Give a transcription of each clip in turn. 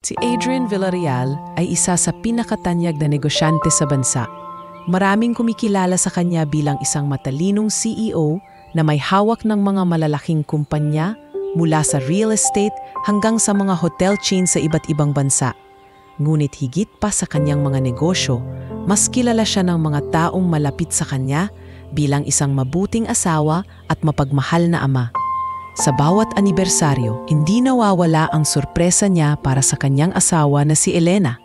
Si Adrian Villarreal ay isa sa pinakatanyag na negosyante sa bansa. Maraming kumikilala sa kanya bilang isang matalinong CEO na may hawak ng mga malalaking kumpanya mula sa real estate hanggang sa mga hotel chain sa iba't ibang bansa. Ngunit higit pa sa kanyang mga negosyo, mas kilala siya ng mga taong malapit sa kanya bilang isang mabuting asawa at mapagmahal na ama. Sa bawat anibersaryo, hindi nawawala ang sorpresa niya para sa kanyang asawa na si Elena.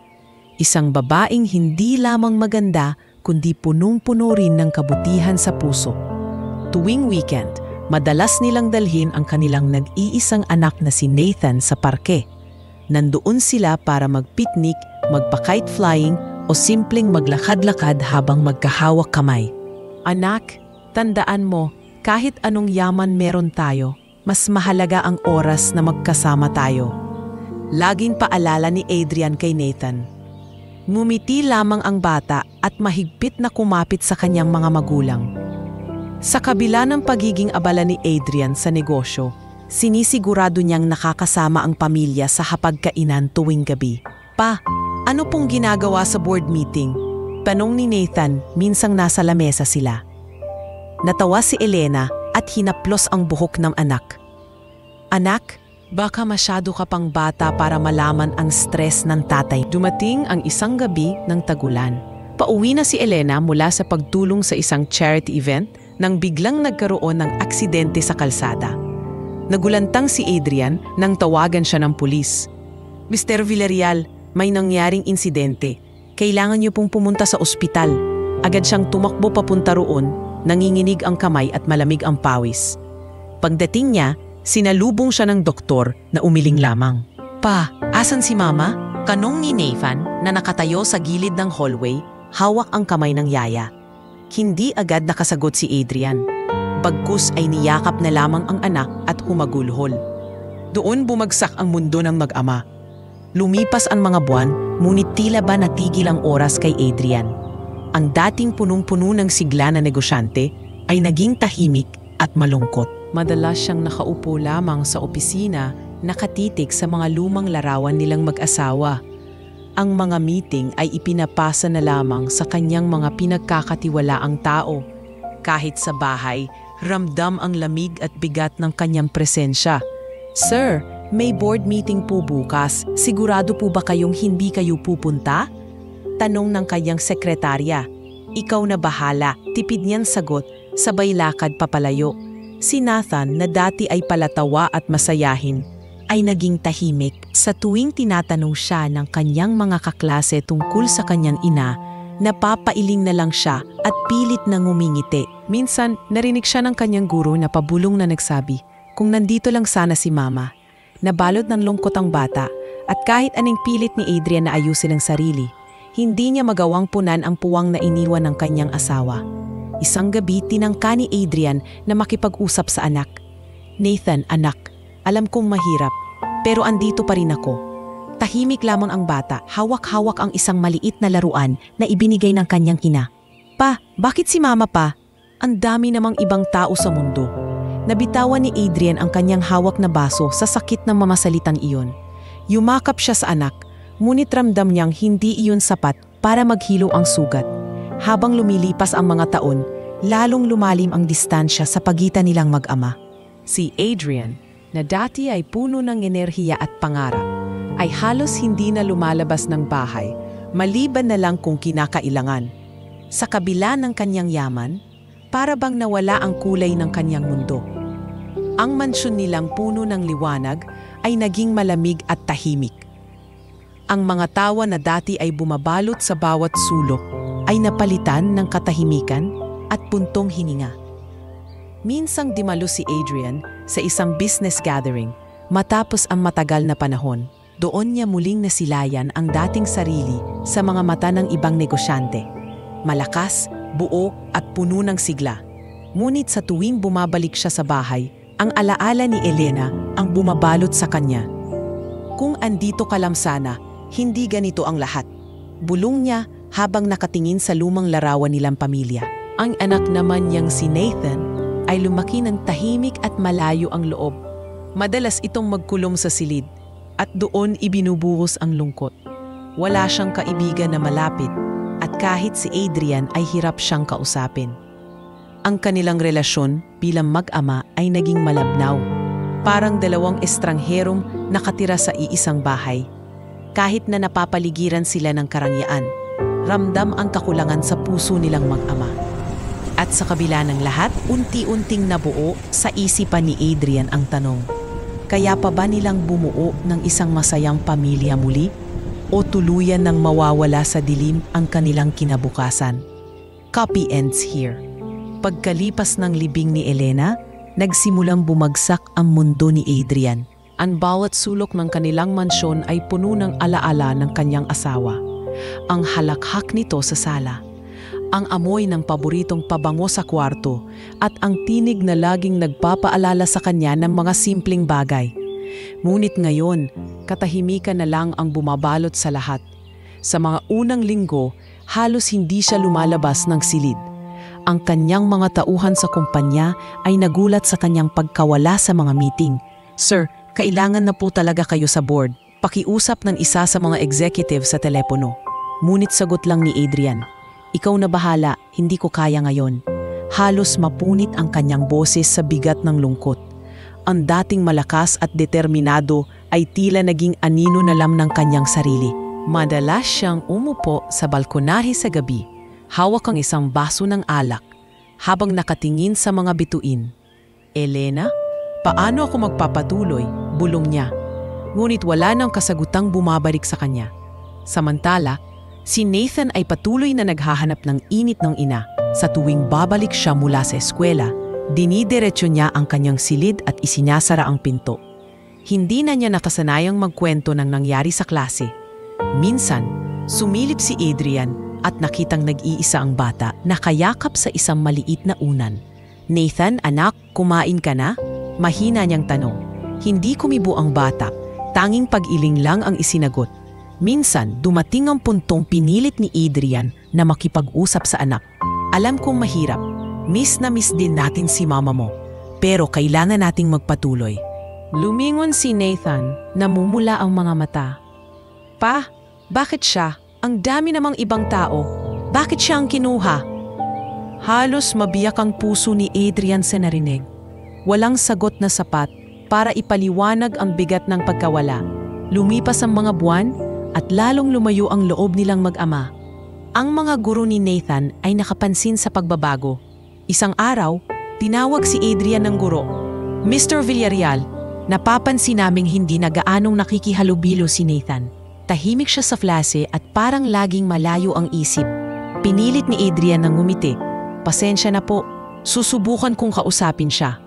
Isang babaeng hindi lamang maganda kundi punong-puno rin ng kabutihan sa puso. Tuwing weekend, madalas nilang dalhin ang kanilang nag-iisang anak na si Nathan sa parke. Nandoon sila para mag-picnic, magpa-kite flying o simpleng maglakad-lakad habang magkahawak kamay. Anak, tandaan mo, kahit anong yaman meron tayo, mas mahalaga ang oras na magkasama tayo. Laging paalala ni Adrian kay Nathan. Ngumiti lamang ang bata at mahigpit na kumapit sa kanyang mga magulang. Sa kabila ng pagiging abala ni Adrian sa negosyo, sinisigurado niyang nakakasama ang pamilya sa hapagkainan tuwing gabi. Pa, ano pong ginagawa sa board meeting? Tanong ni Nathan, minsang nasa lamesa sila. Natawa si Elena at hinaplos ang buhok ng anak. Anak, baka masyado ka pang bata para malaman ang stress ng tatay. Dumating ang isang gabi ng tagulan. Pauwi na si Elena mula sa pagtulong sa isang charity event nang biglang nagkaroon ng aksidente sa kalsada. Nagulantang si Adrian nang tawagan siya ng pulis. Mr. Villarreal, may nangyaring insidente. Kailangan niyo pong pumunta sa ospital. Agad siyang tumakbo papunta roon, nanginginig ang kamay at malamig ang pawis. Pagdating niya, sinalubong siya ng doktor na umiling lamang. Pa, asan si Mama? Kanong ni Nathan na nakatayo sa gilid ng hallway, hawak ang kamay ng yaya. Hindi agad nakasagot si Adrian. Bagkus ay niyakap na lamang ang anak at humagulhol. Doon bumagsak ang mundo ng mag-ama. Lumipas ang mga buwan, ngunit tila ba natigil ang oras kay Adrian. Ang dating punong-puno ng sigla na negosyante ay naging tahimik at malungkot. Madalas siyang nakaupo lamang sa opisina, nakatitig sa mga lumang larawan nilang mag-asawa. Ang mga meeting ay ipinapasa na lamang sa kanyang mga pinagkakatiwalaang tao. Kahit sa bahay, ramdam ang lamig at bigat ng kanyang presensya. Sir, may board meeting po bukas. Sigurado po ba kayong hindi kayo pupunta? Tanong ng kanyang sekretarya. Ikaw na bahala, tipid niyang sagot, sabay lakad papalayo. Si Nathan na dati ay palatawa at masayahin, ay naging tahimik sa tuwing tinatanong siya ng kanyang mga kaklase tungkol sa kanyang ina, napapailing na lang siya at pilit na ngumingiti. Minsan, narinig siya ng kanyang guro na pabulong na nagsabi, kung nandito lang sana si Mama. Nabalot ng lungkot ang bata at kahit anong pilit ni Adrian na ayusin ang sarili, hindi niya magawang punan ang puwang na iniwan ng kanyang asawa. Isang gabi, tinangka ni Adrian na makipag-usap sa anak. Nathan, anak, alam kong mahirap, pero andito pa rin ako. Tahimik lamang ang bata, hawak-hawak ang isang maliit na laruan na ibinigay ng kanyang ina. Pa, bakit si Mama pa? Ang dami namang ibang tao sa mundo. Nabitawan ni Adrian ang kanyang hawak na baso sa sakit ng mamasalitang iyon. Yumakap siya sa anak, ngunit ramdam niyang hindi iyon sapat para maghilo ang sugat. Habang lumilipas ang mga taon, lalong lumalim ang distansya sa pagitan nilang mag-ama. Si Adrian, na dati ay puno ng enerhiya at pangarap, ay halos hindi na lumalabas ng bahay, maliban na lang kung kinakailangan. Sa kabila ng kanyang yaman, para bang nawala ang kulay ng kanyang mundo. Ang mansyon nilang puno ng liwanag ay naging malamig at tahimik. Ang mga tawa na dati ay bumabalot sa bawat sulok ay napalitan ng katahimikan at puntong hininga. Minsang dimalo si Adrian sa isang business gathering matapos ang matagal na panahon. Doon niya muling nasilayan ang dating sarili sa mga mata ng ibang negosyante. Malakas, buo at puno ng sigla. Ngunit sa tuwing bumabalik siya sa bahay, ang alaala ni Elena ang bumabalot sa kanya. Kung andito ka lang sana, hindi ganito ang lahat. Bulong niya habang nakatingin sa lumang larawan nilang pamilya. Ang anak naman niyang si Nathan ay lumaki ng tahimik at malayo ang loob. Madalas itong magkulong sa silid, At doon ibinubuhos ang lungkot. Wala siyang kaibigan na malapit at kahit si Adrian ay hirap siyang kausapin. Ang kanilang relasyon bilang mag-ama ay naging malabnaw. Parang dalawang estrangherong nakatira sa iisang bahay. Kahit na napapaligiran sila ng karangyaan, ramdam ang kakulangan sa puso nilang mag-ama. At sa kabila ng lahat, unti-unting nabuo sa isipan ni Adrian ang tanong, kaya pa ba nilang bumuo ng isang masayang pamilya muli? O tuluyan ng mawawala sa dilim ang kanilang kinabukasan? Copy ends here. Pagkalipas ng libing ni Elena, nagsimulang bumagsak ang mundo ni Adrian. Ang bawat sulok ng kanilang mansyon ay puno ng alaala ng kanyang asawa. Ang halakhak nito sa sala, ang amoy ng paboritong pabango sa kwarto, at ang tinig na laging nagpapaalala sa kanya ng mga simpleng bagay. Ngunit ngayon, katahimikan na lang ang bumabalot sa lahat. Sa mga unang linggo, halos hindi siya lumalabas ng silid. Ang kanyang mga tauhan sa kumpanya ay nagulat sa kanyang pagkawala sa mga meeting. "Sir, kailangan na po talaga kayo sa board. Pakiusap ng isa sa mga executive sa telepono." Ngunit sagot lang ni Adrian, "Ikaw na bahala, hindi ko kaya ngayon." Halos mapunit ang kanyang boses sa bigat ng lungkot. Ang dating malakas at determinado ay tila naging anino na lang ng kanyang sarili. Madalas siyang umupo sa balkonahe sa gabi, hawak ang isang baso ng alak, habang nakatingin sa mga bituin. "Elena, paano ako magpapatuloy?" bulong niya. Ngunit wala nang kasagutang bumabalik sa kanya. Samantala, si Nathan ay patuloy na naghahanap ng init ng ina. Sa tuwing babalik siya mula sa eskwela, dinidiretso niya ang kanyang silid at isinasara ang pinto. Hindi na niya nakasanayang magkwento ng nangyari sa klase. Minsan, sumilip si Adrian at nakitang nag-iisa ang bata na kayakap sa isang maliit na unan. "Nathan, anak, kumain ka na?" Mahina niyang tanong. Hindi kumibo ang bata, tanging pag-iling lang ang isinagot. Minsan, dumating ang puntong pinilit ni Adrian na makipag-usap sa anak. "Alam kong mahirap. Miss na miss din natin si mama mo. Pero kailangan nating magpatuloy." Lumingon si Nathan, namumula ang mga mata. "Pa, bakit siya? Ang dami namang ibang tao. Bakit siya ang kinuha?" Halos mabiyak ang puso ni Adrian sa narinig. Walang sagot na sapat para ipaliwanag ang bigat ng pagkawala. Lumipas ang mga buwan at lalong lumayo ang loob nilang mag-ama. Ang mga guro ni Nathan ay nakapansin sa pagbabago. Isang araw, tinawag si Adrian ng guro. "Mr. Villarreal, napapansin naming hindi na gaanong nakikihalubilo si Nathan." Tahimik siya sa klase at parang laging malayo ang isip. Pinilit ni Adrian ng ngumiti. "Pasensya na po, susubukan kong kausapin siya."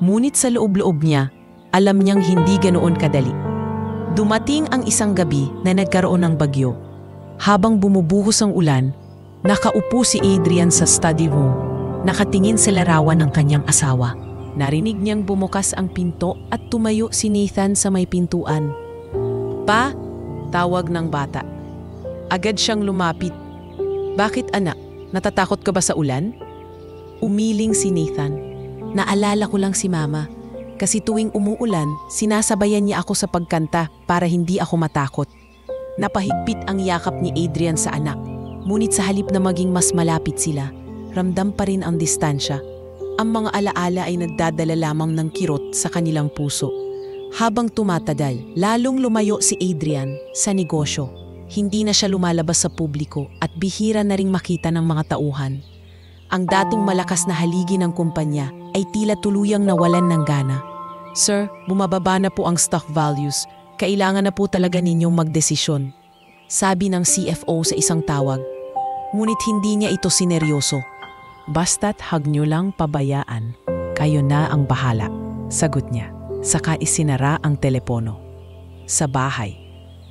Ngunit sa loob-loob niya, alam niyang hindi ganoon kadali. Dumating ang isang gabi na nagkaroon ng bagyo. Habang bumubuhos ang ulan, nakaupo si Adrian sa study room. Nakatingin sa larawan ng kanyang asawa. Narinig niyang bumukas ang pinto at tumayo si Nathan sa may pintuan. "Pa," tawag ng bata. Agad siyang lumapit. "Bakit anak? Natatakot ka ba sa ulan?" Umiling si Nathan. "Naalala ko lang si mama. Kasi tuwing umuulan, sinasabayan niya ako sa pagkanta para hindi ako matakot." Napahigpit ang yakap ni Adrian sa anak. Ngunit sa halip na maging mas malapit sila, ramdam pa rin ang distansya. Ang mga alaala ay nagdadala lamang ng kirot sa kanilang puso. Habang tumatagal, lalong lumayo si Adrian sa negosyo. Hindi na siya lumalabas sa publiko at bihira na ring makita ng mga tauhan. Ang dating malakas na haligi ng kumpanya ay tila tuluyang nawalan ng gana. "Sir, bumababa na po ang stock values. Kailangan na po talaga ninyong magdesisyon," sabi ng CFO sa isang tawag. Ngunit hindi niya ito sineryoso. "Basta't hag nyo lang pabayaan. Kayo na ang bahala," sagot niya. Saka isinara ang telepono. Sa bahay,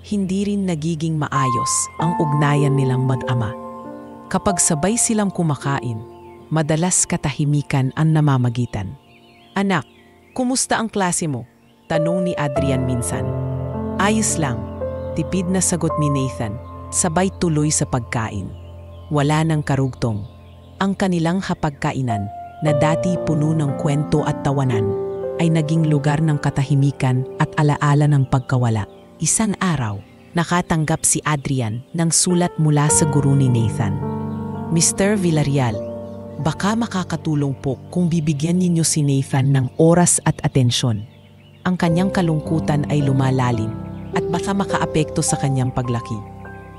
hindi rin nagiging maayos ang ugnayan nilang mag-ama. Kapag sabay silang kumakain, madalas katahimikan ang namamagitan. "Anak, kumusta ang klase mo?" tanong ni Adrian minsan. "Ayos lang," tipid na sagot ni Nathan, sabay tuloy sa pagkain. Wala nang karugtong. Ang kanilang hapagkainan na dati puno ng kwento at tawanan, ay naging lugar ng katahimikan at alaala ng pagkawala. Isang araw, nakatanggap si Adrian ng sulat mula sa guru ni Nathan. Mr. Villarreal, baka makakatulong po kung bibigyan ninyo si Nathan ng oras at atensyon. Ang kanyang kalungkutan ay lumalalim at baka makaapekto sa kanyang paglaki.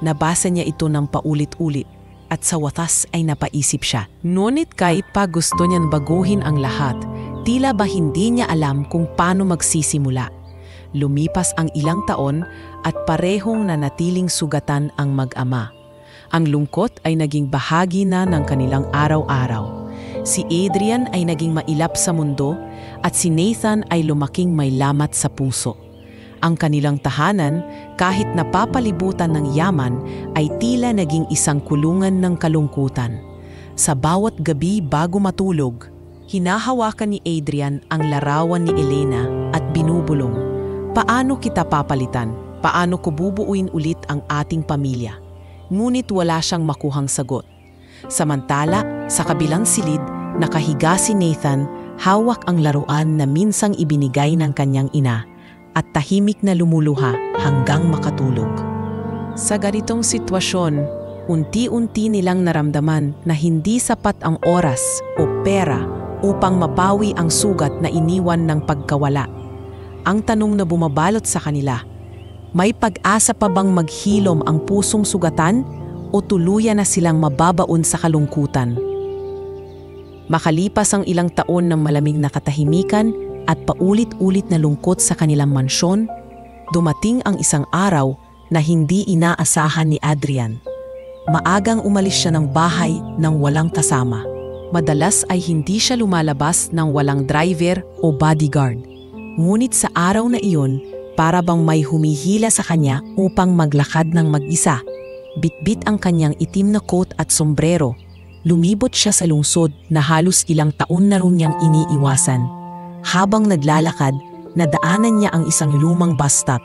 Nabasa niya ito ng paulit-ulit at sa wakas ay napaisip siya. Ngunit kahit pa gusto niyang baguhin ang lahat, tila ba hindi niya alam kung paano magsisimula. Lumipas ang ilang taon at parehong nanatiling sugatan ang mag-ama. Ang lungkot ay naging bahagi na ng kanilang araw-araw. Si Adrian ay naging mailap sa mundo at si Nathan ay lumaking may lamat sa puso. Ang kanilang tahanan, kahit napapalibutan ng yaman, ay tila naging isang kulungan ng kalungkutan. Sa bawat gabi bago matulog, hinahawakan ni Adrian ang larawan ni Elena at binubulong, "Paano kita papalitan? Paano ko bubuuin ulit ang ating pamilya?" Ngunit wala siyang makuhang sagot. Samantala, sa kabilang silid, nakahiga si Nathan, hawak ang laruan na minsang ibinigay ng kanyang ina at tahimik na lumuluha hanggang makatulog. Sa ganitong sitwasyon, unti-unti nilang naramdaman na hindi sapat ang oras o pera upang mabawi ang sugat na iniwan ng pagkawala. Ang tanong na bumabalot sa kanila, may pag-asa pa bang maghilom ang pusong sugatan o tuluyan na silang mababaon sa kalungkutan? Makalipas ang ilang taon ng malamig na katahimikan at paulit-ulit na lungkot sa kanilang mansyon, dumating ang isang araw na hindi inaasahan ni Adrian. Maagang umalis siya ng bahay nang walang kasama. Madalas ay hindi siya lumalabas ng walang driver o bodyguard. Ngunit sa araw na iyon, para bang may humihila sa kanya upang maglakad ng mag-isa. Bitbit ang kanyang itim na coat at sombrero. Lumibot siya sa lungsod na halos ilang taon na rin niyang iniiwasan. Habang naglalakad, nadaanan niya ang isang lumang bus stop.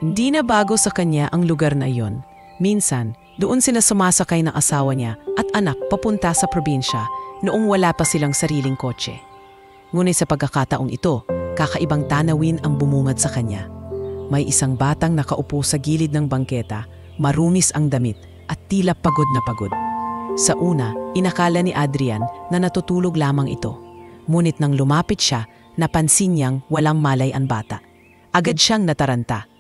Hindi na bago sa kanya ang lugar na iyon. Minsan, doon sila sumasakay ng asawa niya at anak papunta sa probinsya noong wala pa silang sariling kotse. Ngunit sa pagkakataong ito, kakaibang tanawin ang bumungad sa kanya. May isang batang nakaupo sa gilid ng bangketa, marumis ang damit at tila pagod na pagod. Sa una, inakala ni Adrian na natutulog lamang ito. Ngunit nang lumapit siya, napansin niyang walang malay ang bata. Agad siyang nataranta.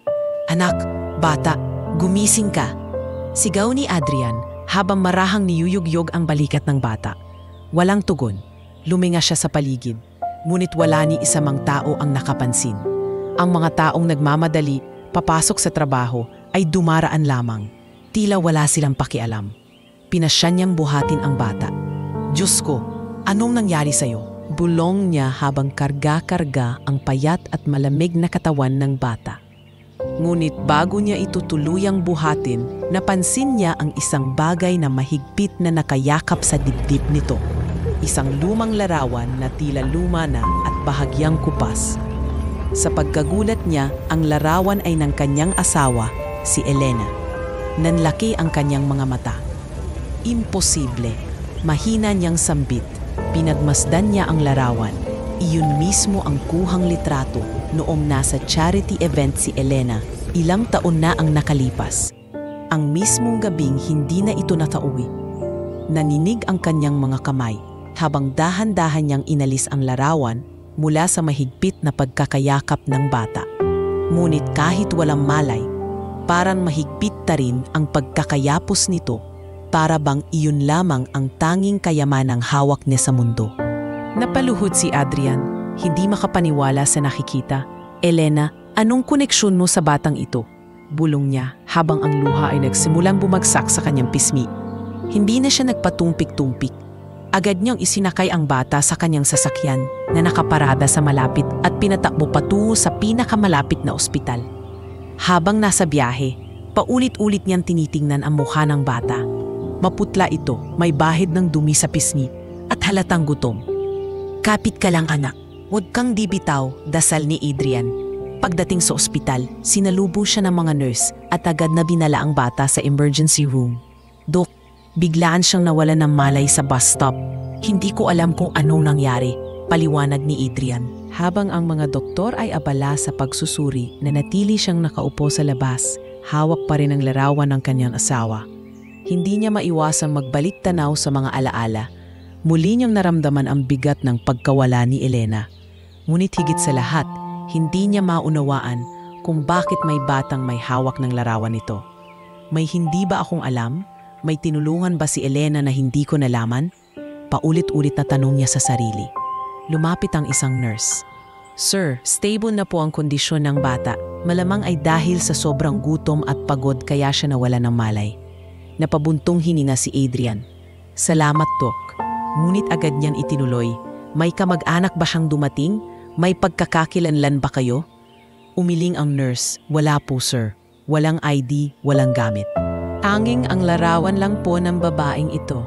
"Anak, bata, gumising ka!" Sigaw ni Adrian habang marahang niyuyugyog ang balikat ng bata. Walang tugon. Luminga siya sa paligid. Ngunit wala ni isa mang tao ang nakapansin. Ang mga taong nagmamadali, papasok sa trabaho, ay dumaraan lamang. Tila wala silang pakialam. Pinasya niyang buhatin ang bata. "Diyos ko, anong nangyari sa'yo?" Bulong niya habang karga-karga ang payat at malamig na katawan ng bata. Ngunit bago niya ito tuluyang buhatin, napansin niya ang isang bagay na mahigpit na nakayakap sa dibdib nito. Isang lumang larawan na tila luma na at bahagyang kupas. Sa pagkagulat niya, ang larawan ay ng kanyang asawa, si Elena. Nanlaki ang kanyang mga mata. Imposible. Mahina niyang sambit. Pinagmasdan niya ang larawan. Iyon mismo ang kuhang litrato noong nasa charity event si Elena. Ilang taon na ang nakalipas. Ang mismong gabing hindi na ito nakauwi. Naninig ang kanyang mga kamay habang dahan-dahan niyang inalis ang larawan mula sa mahigpit na pagkakayakap ng bata. Ngunit kahit walang malay, parang mahigpit ta rin ang pagkakayapos nito. Para bang iyon lamang ang tanging kayamanang hawak niya sa mundo. Napaluhod si Adrian, hindi makapaniwala sa nakikita. "Elena, anong koneksyon mo sa batang ito?" Bulong niya habang ang luha ay nagsimulang bumagsak sa kanyang pismi. Hindi na siya nagpatumpik-tumpik. Agad niyang isinakay ang bata sa kanyang sasakyan na nakaparada sa malapit at pinatakbo patungo sa pinakamalapit na ospital. Habang nasa biyahe, paulit-ulit niyang tinitingnan ang mukha ng bata. Maputla ito, may bahid ng dumi sa pisngi at halatang gutom. "Kapit ka lang anak, huwag kang bibitaw," dasal ni Adrian. Pagdating sa ospital, sinalubo siya ng mga nurse at agad na binala ang bata sa emergency room. "Dok, biglaan siyang nawalan ng malay sa bus stop. Hindi ko alam kung anong nangyari, Paliwanag ni Adrian. Habang ang mga doktor ay abala sa pagsusuri, nanatili siyang nakaupo sa labas, hawak pa rin ang larawan ng kanyang asawa. Hindi niya maiwasang magbalik tanaw sa mga alaala. Muli niyang naramdaman ang bigat ng pagkawala ni Elena. Ngunit higit sa lahat, hindi niya maunawaan kung bakit may batang may hawak ng larawan nito. May hindi ba akong alam? May tinulungan ba si Elena na hindi ko nalaman? Paulit-ulit na tanong niya sa sarili. Lumapit ang isang nurse. Sir, stable na po ang kondisyon ng bata. Malamang ay dahil sa sobrang gutom at pagod kaya siya nawala ng malay. Napabuntong hininga si Adrian. Salamat, Dok. Ngunit agad niyang itinuloy. May kamag-anak ba siyang dumating? May pagkakakilanlan ba kayo? Umiling ang nurse. Wala po, sir. Walang ID, walang gamit. Tanging ang larawan lang po ng babaeng ito.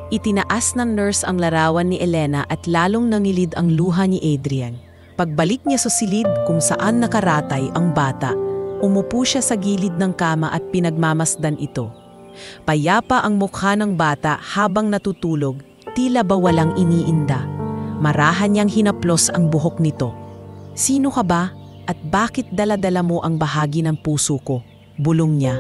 Itinaas ng nurse ang larawan ni Elena at lalong nangilid ang luha ni Adrian. Pagbalik niya sa silid kung saan nakaratay ang bata, umupo siya sa gilid ng kama at pinagmamasdan ito. Payapa ang mukha ng bata habang natutulog, tila ba walang iniinda. Marahan niyang hinaplos ang buhok nito. Sino ka ba at bakit dala-dala mo ang bahagi ng puso ko? Bulong niya.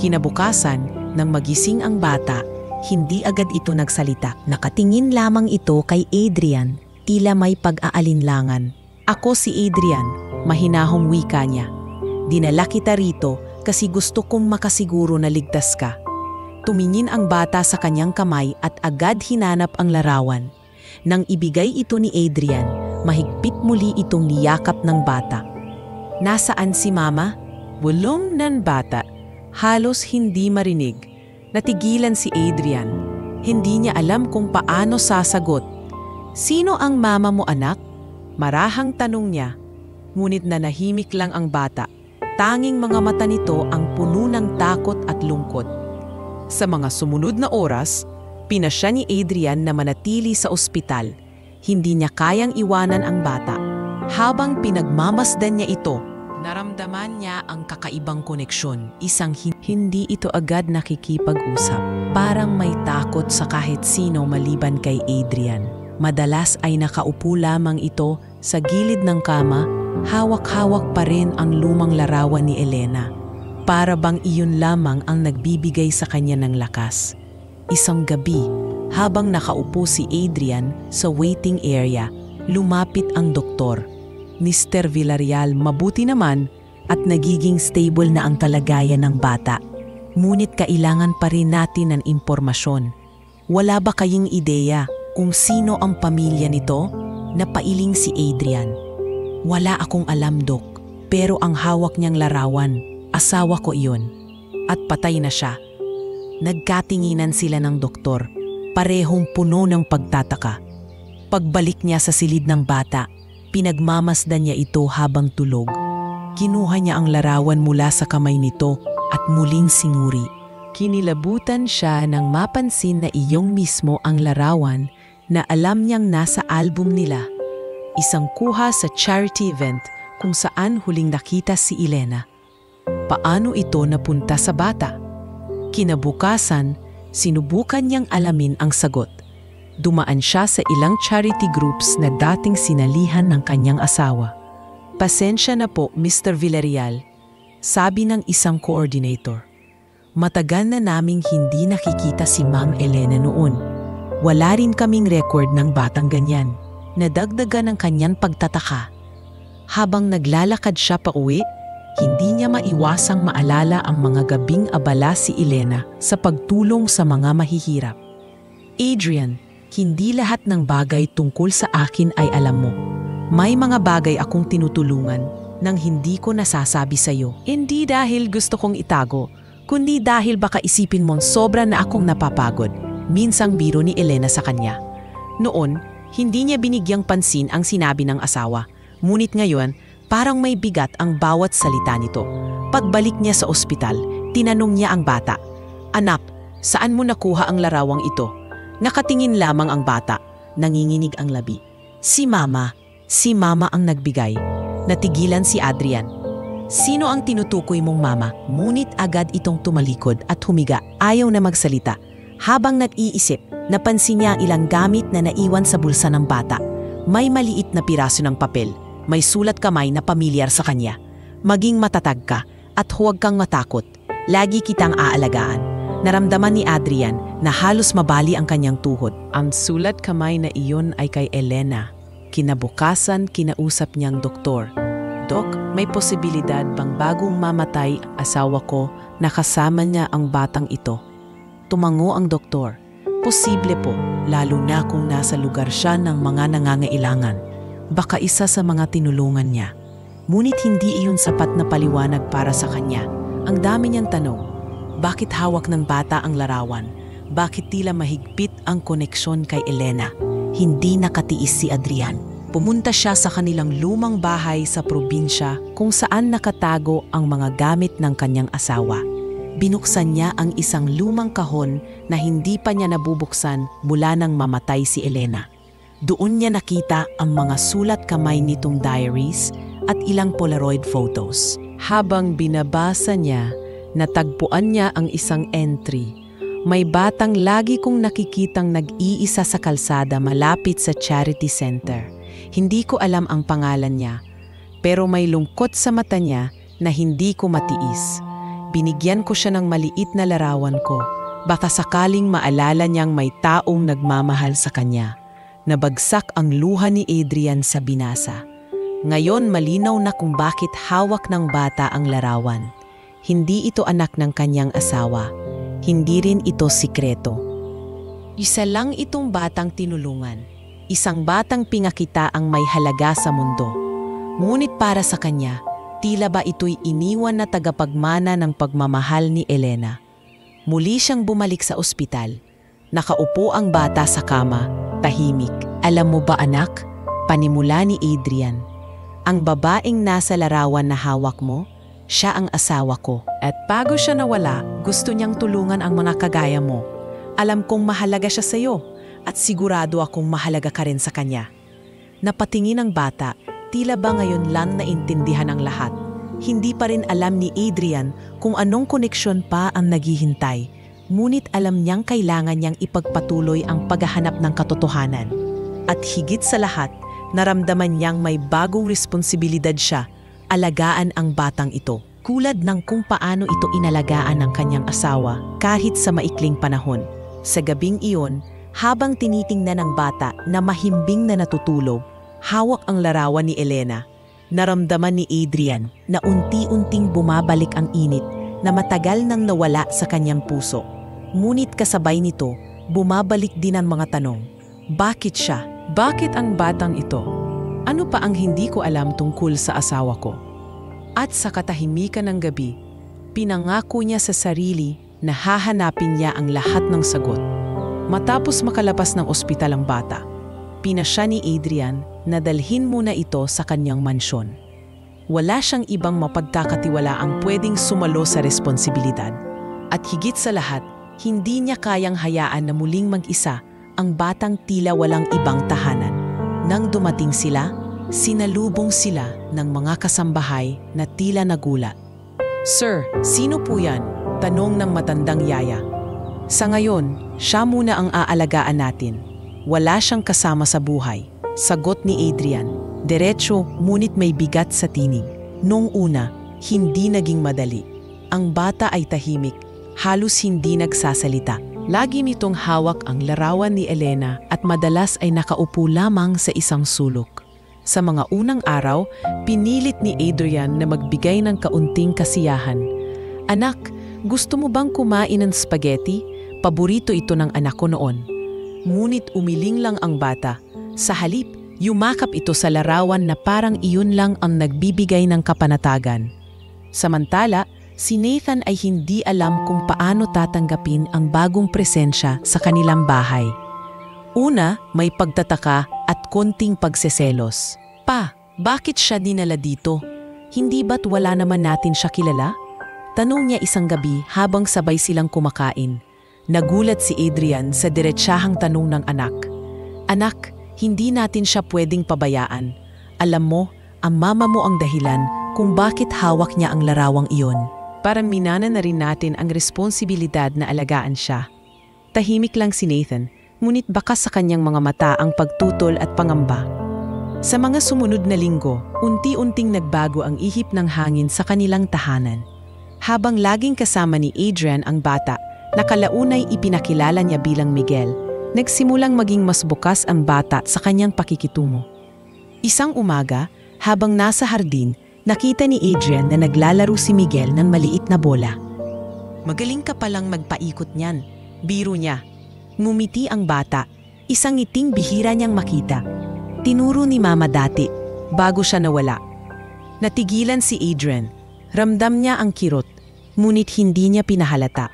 Kinabukasan, nang magising ang bata, hindi agad ito nagsalita. Nakatingin lamang ito kay Adrian, tila may pag-aalinlangan. Ako si Adrian, mahinahong wika niya. Dinala kita rito kasi gusto kong makasiguro na ligtas ka. Tumingin ang bata sa kanyang kamay at agad hinanap ang larawan. Nang ibigay ito ni Adrian, mahigpit muli itong niyakap ng bata. Nasaan si Mama? Bulong ng bata. Halos hindi marinig. Natigilan si Adrian. Hindi niya alam kung paano sasagot. Sino ang mama mo, anak? Marahang tanong niya. Ngunit nanahimik lang ang bata. Tanging mga mata nito ang puno ng takot at lungkot. Sa mga sumunod na oras, pinasya ni Adrian na manatili sa ospital. Hindi niya kayang iwanan ang bata. Habang pinagmamasdan niya ito, naramdaman niya ang kakaibang koneksyon. Isang hindi ito agad nakikipag-usap. Parang may takot sa kahit sino maliban kay Adrian. Madalas ay nakaupo lamang ito sa gilid ng kama, hawak-hawak pa rin ang lumang larawan ni Elena. Para bang iyon lamang ang nagbibigay sa kanya ng lakas. Isang gabi, habang nakaupo si Adrian sa waiting area, lumapit ang doktor. Mr. Villarreal, mabuti naman at nagiging stable na ang kalagayan ng bata. Ngunit kailangan pa rin natin ng impormasyon. Wala ba kayong ideya kung sino ang pamilya nito? Napailing si Adrian. Wala akong alam, Dok, pero ang hawak niyang larawan, asawa ko iyon. At patay na siya. Nagkatinginan sila ng doktor, parehong puno ng pagtataka. Pagbalik niya sa silid ng bata, pinagmamasdan niya ito habang tulog. Kinuha niya ang larawan mula sa kamay nito at muling sinuri. Kinilabutan siya nang mapansin na iyong mismo ang larawan na alam niyang nasa album nila. Isang kuha sa charity event kung saan huling nakita si Elena. Paano ito napunta sa bata? Kinabukasan, sinubukan niyang alamin ang sagot. Dumaan siya sa ilang charity groups na dating sinalihan ng kanyang asawa. Pasensya na po, Mr. Villarreal, sabi ng isang coordinator. Matagal na naming hindi nakikita si Ma'am Elena noon. Wala rin kaming record ng batang ganyan. Nadagdagan ng kanyang pagtataka. Habang naglalakad siya pa uwi, hindi niya maiwasang maalala ang mga gabing abala si Elena sa pagtulong sa mga mahihirap. Adrian, hindi lahat ng bagay tungkol sa akin ay alam mo. May mga bagay akong tinutulungan nang hindi ko nasasabi sa iyo. Hindi dahil gusto kong itago, kundi dahil baka isipin mong sobra na akong napapagod. Minsang biro ni Elena sa kanya. Noon, hindi niya binigyang pansin ang sinabi ng asawa. Ngunit ngayon, parang may bigat ang bawat salita nito. Pagbalik niya sa ospital, tinanong niya ang bata, "Anak, saan mo nakuha ang larawang ito?" Nakatingin lamang ang bata, nanginginig ang labi. Si Mama ang nagbigay. Natigilan si Adrian. Sino ang tinutukoy mong mama? Ngunit agad itong tumalikod at humiga, ayaw na magsalita. Habang nag-iisip, napansin niya ang ilang gamit na naiwan sa bulsa ng bata. May maliit na piraso ng papel, may sulat kamay na pamilyar sa kanya. Maging matatag ka at huwag kang matakot. Lagi kitang aalagaan. Naramdaman ni Adrian na halos mabali ang kanyang tuhod. Ang sulat kamay na iyon ay kay Elena. Kinabukasan, kinausap niyang doktor. Dok, may posibilidad bang bagong mamatay ang asawa ko na kasama niya ang batang ito? Tumango ang doktor. Posible po, lalo na kung nasa lugar siya ng mga nangangailangan. Baka isa sa mga tinulungan niya. Ngunit hindi iyon sapat na paliwanag para sa kanya. Ang dami niyang tanong. Bakit hawak ng bata ang larawan? Bakit tila mahigpit ang koneksyon kay Elena? Hindi nakatiis si Adrian. Pumunta siya sa kanilang lumang bahay sa probinsya kung saan nakatago ang mga gamit ng kanyang asawa. Binuksan niya ang isang lumang kahon na hindi pa niya nabubuksan mula nang mamatay si Elena. Doon niya nakita ang mga sulat kamay nitong diaries at ilang Polaroid photos. Habang binabasa niya, natagpuan niya ang isang entry. May batang lagi kong nakikitang nag-iisa sa kalsada malapit sa charity center. Hindi ko alam ang pangalan niya, pero may lungkot sa mata niya na hindi ko matiis. Binigyan ko siya ng maliit na larawan ko. Baka sakaling maalala niyang may taong nagmamahal sa kanya. Nabagsak ang luha ni Adrian sa binasa. Ngayon malinaw na kung bakit hawak ng bata ang larawan. Hindi ito anak ng kanyang asawa. Hindi rin ito sikreto. Isa lang itong batang tinulungan. Isang batang pingakita ang may halaga sa mundo. Ngunit para sa kanya, tila ba ito'y iniwan na tagapagmana ng pagmamahal ni Elena. Muli siyang bumalik sa ospital. Nakaupo ang bata sa kama, tahimik. Alam mo ba anak? Panimula ni Adrian. Ang babaeng nasa larawan na hawak mo, siya ang asawa ko. At bago siya nawala, gusto niyang tulungan ang mga kagaya mo. Alam kong mahalaga siya sa iyo at sigurado akong mahalaga ka rin sa kanya. Napatingin ang bata. Tila ba ngayon lang naintindihan ang lahat? Hindi pa rin alam ni Adrian kung anong koneksyon pa ang naghihintay. Ngunit alam niyang kailangan niyang ipagpatuloy ang paghahanap ng katotohanan. At higit sa lahat, naramdaman niyang may bagong responsibilidad siya, alagaan ang batang ito. Kulad ng kung paano ito inalagaan ng kanyang asawa kahit sa maikling panahon. Sa gabing iyon, habang tinitingnan ng bata na mahimbing na natutulog, hawak ang larawan ni Elena. Naramdaman ni Adrian na unti-unting bumabalik ang init na matagal nang nawala sa kanyang puso. Ngunit kasabay nito, bumabalik din ang mga tanong. Bakit siya? Bakit ang batang ito? Ano pa ang hindi ko alam tungkol sa asawa ko? At sa katahimikan ng gabi, pinangako niya sa sarili na hahanapin niya ang lahat ng sagot. Matapos makalabas ng ospital ang bata, pinasya ni Adrian na dalhin muna ito sa kanyang mansyon. Wala siyang ibang mapagkakatiwalaang pwedeng sumalo sa responsibilidad. At higit sa lahat, hindi niya kayang hayaan na muling mag-isa ang batang tila walang ibang tahanan. Nang dumating sila, sinalubong sila ng mga kasambahay na tila nagulat. "Sir, sino po yan?" tanong ng matandang yaya. "Sa ngayon, siya muna ang aalagaan natin. Wala siyang kasama sa buhay," sagot ni Adrian. Diretso, ngunit may bigat sa tinig. Noong una, hindi naging madali. Ang bata ay tahimik, halos hindi nagsasalita. Lagi nitong hawak ang larawan ni Elena at madalas ay nakaupo lamang sa isang sulok. Sa mga unang araw, pinilit ni Adrian na magbigay ng kaunting kasiyahan. "Anak, gusto mo bang kumain ng spaghetti? Paborito ito ng anak ko noon." Ngunit umiling lang ang bata. Sa halip, yumakap ito sa larawan na parang iyon lang ang nagbibigay ng kapanatagan. Samantala, si Nathan ay hindi alam kung paano tatanggapin ang bagong presensya sa kanilang bahay. Una, may pagtataka at konting pagseselos. "Pa, bakit siya dinala dito? Hindi ba't wala naman natin siya kilala?" Tanong niya isang gabi habang sabay silang kumakain. Nagulat si Adrian sa diretsahang tanong ng anak. "Anak, hindi natin siya pwedeng pabayaan. Alam mo, ang mama mo ang dahilan kung bakit hawak niya ang larawang iyon. Parang minana na rin natin ang responsibilidad na alagaan siya." Tahimik lang si Nathan, ngunit bakas sa kanyang mga mata ang pagtutol at pangamba. Sa mga sumunod na linggo, unti-unting nagbago ang ihip ng hangin sa kanilang tahanan. Habang laging kasama ni Adrian ang bata, na kalaunay ipinakilala niya bilang Miguel, nagsimulang maging mas bukas ang bata sa kanyang pakikitungo. Isang umaga, habang nasa hardin, nakita ni Adrian na naglalaro si Miguel ng maliit na bola. "Magaling ka palang magpaikot niyan," biro niya. Ngumiti ang bata, isang ngiting bihira niyang makita. Tinuro ni Mama dati, bago siya nawala. Natigilan si Adrian. Ramdam niya ang kirot, ngunit hindi niya pinahalata.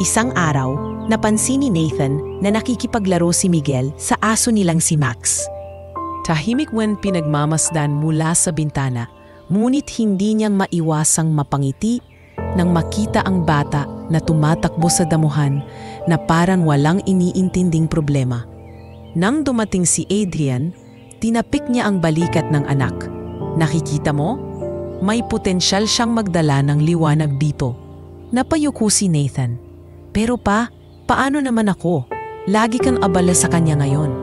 Isang araw, napansin ni Nathan na nakikipaglaro si Miguel sa aso nilang si Max. Tahimik when pinagmamasdan mula sa bintana, ngunit hindi niyang maiwasang mapangiti nang makita ang bata na tumatakbo sa damuhan na parang walang iniintinding problema. Nang dumating si Adrian, tinapik niya ang balikat ng anak. "Nakikita mo? May potensyal siyang magdala ng liwanag dito." Napayuko si Nathan. "Pero paano naman ako? Lagi kang abala sa kanya ngayon."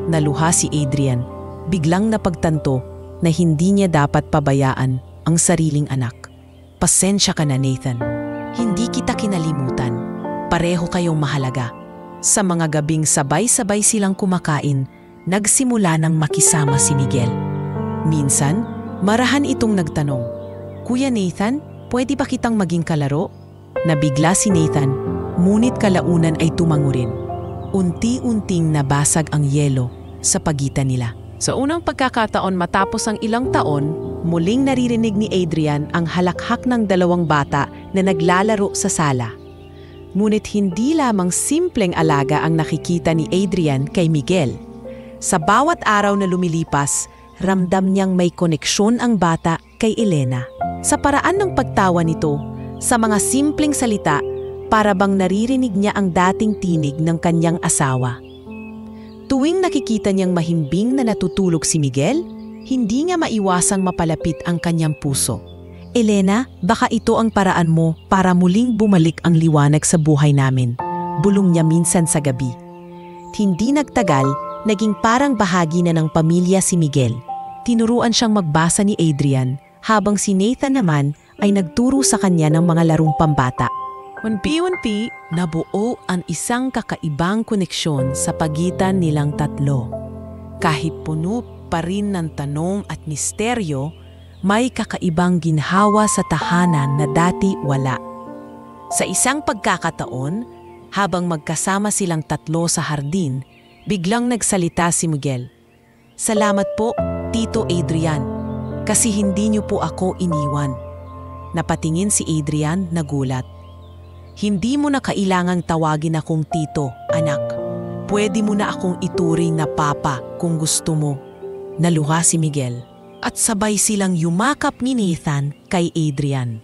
Naluha si Adrian, biglang napagtanto na hindi niya dapat pabayaan ang sariling anak. "Pasensya ka na, Nathan. Hindi kita kinalimutan. Pareho kayong mahalaga." Sa mga gabing sabay-sabay silang kumakain, nagsimula ng makisama si Miguel. Minsan, marahan itong nagtanong, "Kuya Nathan, pwede ba kitang maging kalaro?" Nabigla si Nathan, ngunit kalaunan ay tumango rin. Unti-unting nabasag ang yelo sa pagitan nila. Sa unang pagkakataon matapos ang ilang taon, muling naririnig ni Adrian ang halakhak ng dalawang bata na naglalaro sa sala. Ngunit hindi lamang simpleng alaga ang nakikita ni Adrian kay Miguel. Sa bawat araw na lumilipas, ramdam niyang may koneksyon ang bata kay Elena. Sa paraan ng pagtawa nito, sa mga simpleng salita, para bang naririnig niya ang dating tinig ng kanyang asawa. Tuwing nakikita niyang mahimbing na natutulog si Miguel, hindi niya maiwasang mapalapit ang kanyang puso. "Elena, baka ito ang paraan mo para muling bumalik ang liwanag sa buhay namin," bulong niya minsan sa gabi. Hindi nagtagal, naging parang bahagi na ng pamilya si Miguel. Tinuruan siyang magbasa ni Adrian, habang si Nathan naman ay nagturo sa kanya ng mga larong pambata. Unti-unti, nabuo ang isang kakaibang koneksyon sa pagitan nilang tatlo. Kahit puno pa rin ng tanong at misteryo, may kakaibang ginhawa sa tahanan na dati wala. Sa isang pagkakataon, habang magkasama silang tatlo sa hardin, biglang nagsalita si Miguel. "Salamat po, Tito Adrian, kasi hindi niyo po ako iniwan." Napatingin si Adrian, nagulat. "Hindi mo na kailangang tawagin akong tito, anak. Pwede mo na akong ituring na papa kung gusto mo." Naluha si Miguel. At sabay silang yumakap ni Nathan kay Adrian.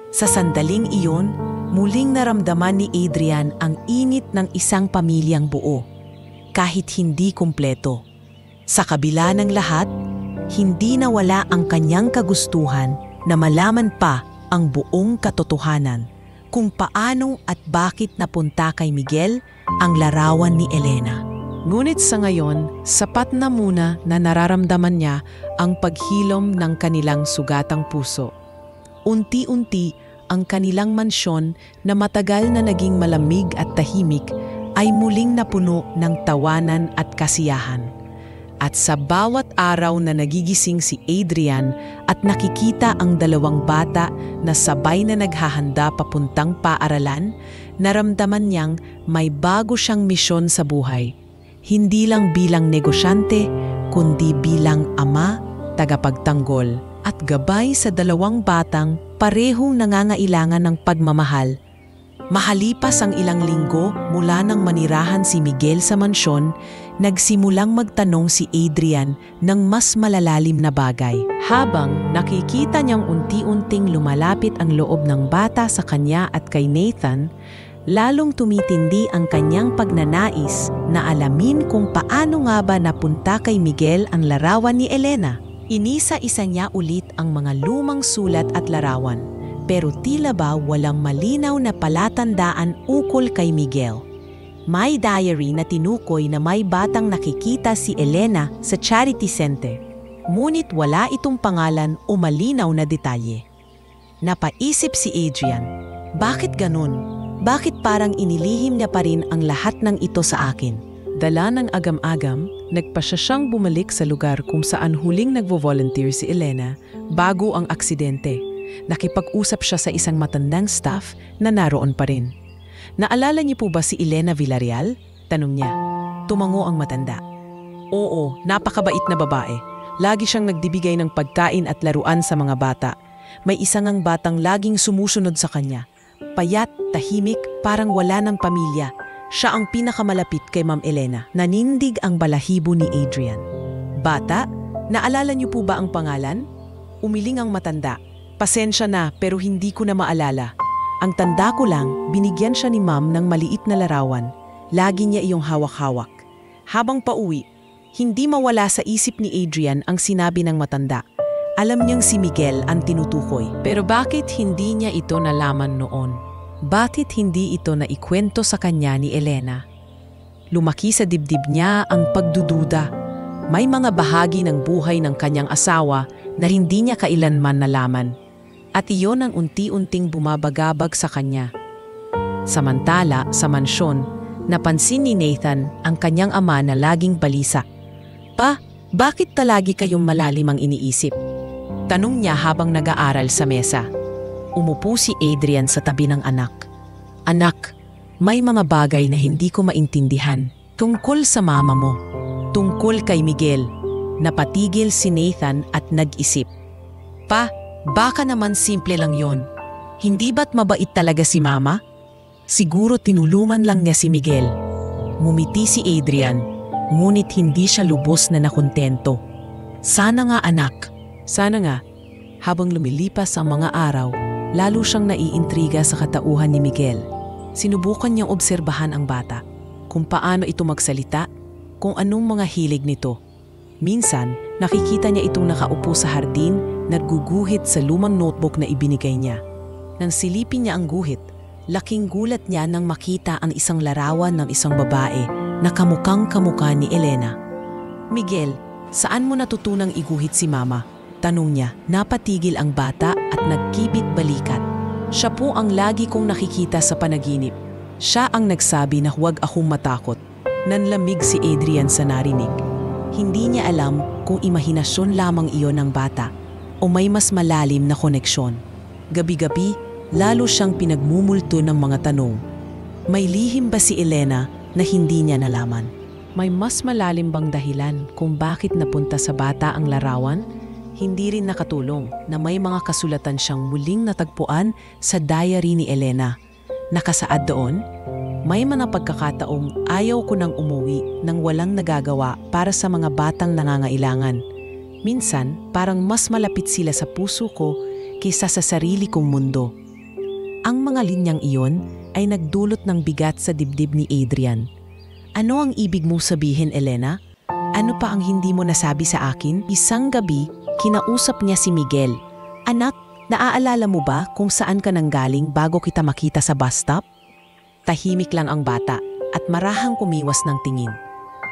Sa sandaling iyon, muling naramdaman ni Adrian ang init ng isang pamilyang buo, kahit hindi kumpleto. Sa kabila ng lahat, hindi nawala ang kanyang kagustuhan na malaman pa ang buong katotohanan kung paano at bakit napunta kay Miguel ang larawan ni Elena. Ngunit sa ngayon, sapat na muna na nararamdaman niya ang paghilom ng kanilang sugatang puso. Unti-unti, ang kanilang mansyon na matagal na naging malamig at tahimik ay muling napuno ng tawanan at kasiyahan. At sa bawat araw na nagigising si Adrian at nakikita ang dalawang bata na sabay na naghahanda papuntang paaralan, naramdaman niyang may bago siyang misyon sa buhay. Hindi lang bilang negosyante, kundi bilang ama, tagapagtanggol, at gabay sa dalawang batang parehong nangangailangan ng pagmamahal. Mahalipas ang ilang linggo mula nang manirahan si Miguel sa mansyon, nagsimulang magtanong si Adrian ng mas malalalim na bagay. Habang nakikita niyang unti-unting lumalapit ang loob ng bata sa kanya at kay Nathan, lalong tumitindi ang kanyang pagnanais na alamin kung paano nga ba napunta kay Miguel ang larawan ni Elena. Inisa-isa niya ulit ang mga lumang sulat at larawan, pero tila ba walang malinaw na palatandaan ukol kay Miguel. May diary na tinukoy na may batang nakikita si Elena sa charity center. Ngunit wala itong pangalan o malinaw na detalye. Napaisip si Adrian, bakit ganun? Bakit parang inilihim niya pa rin ang lahat ng ito sa akin? Dala ng agam-agam, nagpasya siyang bumalik sa lugar kung saan huling nagvo-volunteer si Elena bago ang aksidente. Nakipag-usap siya sa isang matandang staff na naroon pa rin. Naalala niyo po ba si Elena Villarreal? Tanong niya. Tumango ang matanda. Oo, napakabait na babae. Lagi siyang nagbibigay ng pagkain at laruan sa mga bata. May isang ang batang laging sumusunod sa kanya. Payat, tahimik, parang wala ng pamilya. Siya ang pinakamalapit kay Ma'am Elena. Nanindig ang balahibo ni Adrian. Bata, naalala niyo po ba ang pangalan? Umiling ang matanda. Pasensya na pero hindi ko na maalala. Ang tanda ko lang, binigyan siya ni Ma'am ng maliit na larawan. Lagi niya iyong hawak-hawak. Habang pauwi, hindi mawala sa isip ni Adrian ang sinabi ng matanda. Alam niyang si Miguel ang tinutukoy. Pero bakit hindi niya ito nalaman noon? Bakit hindi ito naikwento sa kanya ni Elena? Lumaki sa dibdib niya ang pagdududa. May mga bahagi ng buhay ng kanyang asawa na hindi niya kailanman nalaman. At iyon ang unti-unting bumabagabag sa kanya. Samantala, sa mansyon, napansin ni Nathan ang kanyang ama na laging balisa. Pa, bakit palagi kayong malalim ang iniisip? Tanong niya habang nag-aaral sa mesa. Umupo si Adrian sa tabi ng anak. Anak, may mga bagay na hindi ko maintindihan tungkol sa mama mo. Tungkol kay Miguel. Napatigil si Nathan at nag-isip. Pa, baka naman simple lang yon. Hindi ba't mabait talaga si mama? Siguro tinulungan lang niya si Miguel. Ngumiti si Adrian, ngunit hindi siya lubos na nakontento. Sana nga anak. Sana nga. Habang lumilipas ang mga araw, lalo siyang naiintriga sa katauhan ni Miguel. Sinubukan niyang obserbahan ang bata, kung paano ito magsalita, kung anong mga hilig nito. Minsan, nakikita niya itong nakaupo sa hardin, nagguguhit sa lumang notebook na ibinigay niya. Nang silipin niya ang guhit, laking gulat niya nang makita ang isang larawan ng isang babae na kamukhang-kamukha ni Elena. Miguel, saan mo natutunang iguhit si mama? Tanong niya. Napatigil ang bata at nagkibit balikat. Siya po ang lagi kong nakikita sa panaginip. Siya ang nagsabi na huwag akong matakot. Nanlamig si Adrian sa narinig. Hindi niya alam kung imahinasyon lamang iyon ng bata o may mas malalim na koneksyon. Gabi-gabi, lalo siyang pinagmumulto ng mga tanong. May lihim ba si Elena na hindi niya nalaman? May mas malalim bang dahilan kung bakit napunta sa bata ang larawan? Hindi rin nakatulong na may mga kasulatan siyang muling natagpuan sa diary ni Elena. Nakasaad doon, may mga pagkakataong ayaw ko nang umuwi nang walang nagagawa para sa mga batang nangangailangan. Minsan, parang mas malapit sila sa puso ko kaysa sa sarili kong mundo. Ang mga linyang iyon ay nagdulot ng bigat sa dibdib ni Adrian. Ano ang ibig mong sabihin, Elena? Ano pa ang hindi mo nasabi sa akin? Isang gabi, kinausap niya si Miguel. Anak, naaalala mo ba kung saan ka nanggaling bago kita makita sa bus stop? Tahimik lang ang bata at marahang kumiwas ng tingin.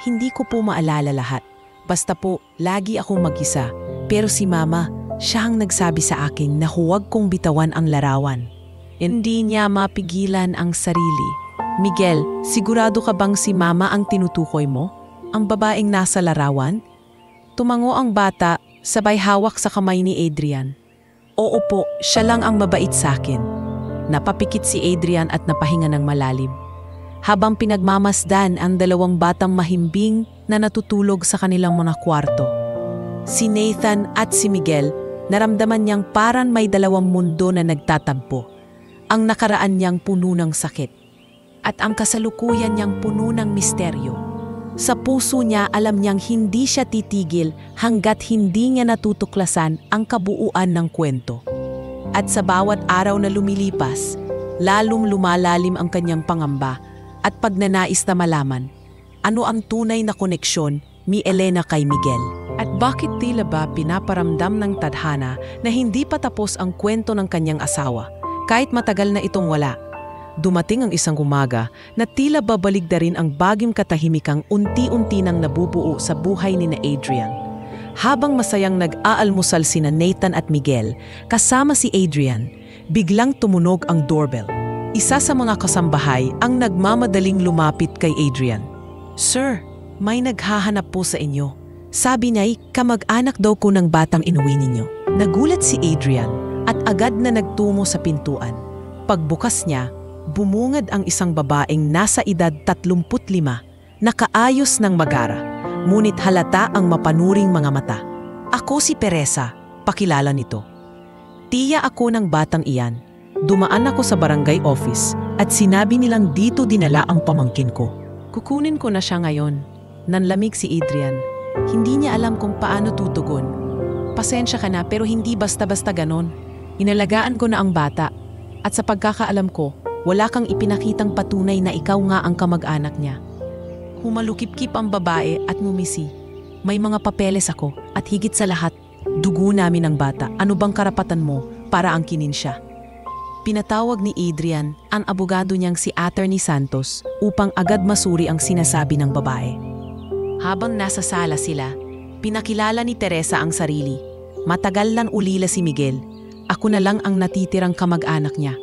Hindi ko po maalala lahat. Basta po, lagi akong mag-isa. Pero si Mama, siya ang nagsabi sa akin na huwag kong bitawan ang larawan. Hindi niya mapigilan ang sarili. Miguel, sigurado ka bang si Mama ang tinutukoy mo? Ang babaeng nasa larawan? Tumango ang bata, sabay hawak sa kamay ni Adrian. Oo po, siya lang ang mabait sa akin. Napapikit si Adrian at napahinga ng malalim. Habang pinagmamasdan ang dalawang batang mahimbing na natutulog sa kanilang mga kwarto. Si Nathan at si Miguel, naramdaman niyang parang may dalawang mundo na nagtatampo. Ang nakaraan niyang puno ng sakit. At ang kasalukuyan niyang puno ng misteryo. Sa puso niya alam niyang hindi siya titigil hanggat hindi niya natutuklasan ang kabuuan ng kwento. At sa bawat araw na lumilipas, lalong lumalalim ang kanyang pangamba at pagnanais na malaman ano ang tunay na koneksyon ni Elena kay Miguel. At bakit tila ba pinaparamdam ng tadhana na hindi pa tapos ang kwento ng kanyang asawa kahit matagal na itong wala. Dumating ang isang umaga na tila babaligtarin ang bagim katahimikang unti-unti nang nabubuo sa buhay ni na Adrian. Habang masayang nag-aalmusal sina Nathan at Miguel kasama si Adrian, biglang tumunog ang doorbell. Isa sa mga kasambahay ang nagmamadaling lumapit kay Adrian. "Sir, may naghahanap po sa inyo. Sabi niya'y kamag-anak daw ko ng batang inuwi ninyo." Nagulat si Adrian at agad na nagtungo sa pintuan. Pagbukas niya, bumungad ang isang babaeng nasa edad 35, nakaayos ng magara, ngunit halata ang mapanuring mga mata. "Ako si Teresa," pakilala nito. "Tiya ako ng batang iyan. Dumaan ako sa barangay office at sinabi nilang dito dinala ang pamangkin ko. Kukunin ko na siya ngayon." Nanlamig si Adrian. Hindi niya alam kung paano tutugon. "Pasensya ka na pero hindi basta-basta ganon. Inalagaan ko na ang bata at sa pagkakaalam ko, wala kang ipinakitang patunay na ikaw nga ang kamag-anak niya." Humalukip-kip ang babae at ngumisi. "May mga papeles ako at higit sa lahat, dugo namin ang bata. Ano bang karapatan mo para angkinin siya?" Pinatawag ni Adrian ang abogado niyang si Attorney Santos upang agad masuri ang sinasabi ng babae. Habang nasa sala sila, pinakilala ni Teresa ang sarili. "Matagal lang ulila si Miguel. Ako na lang ang natitirang kamag-anak niya.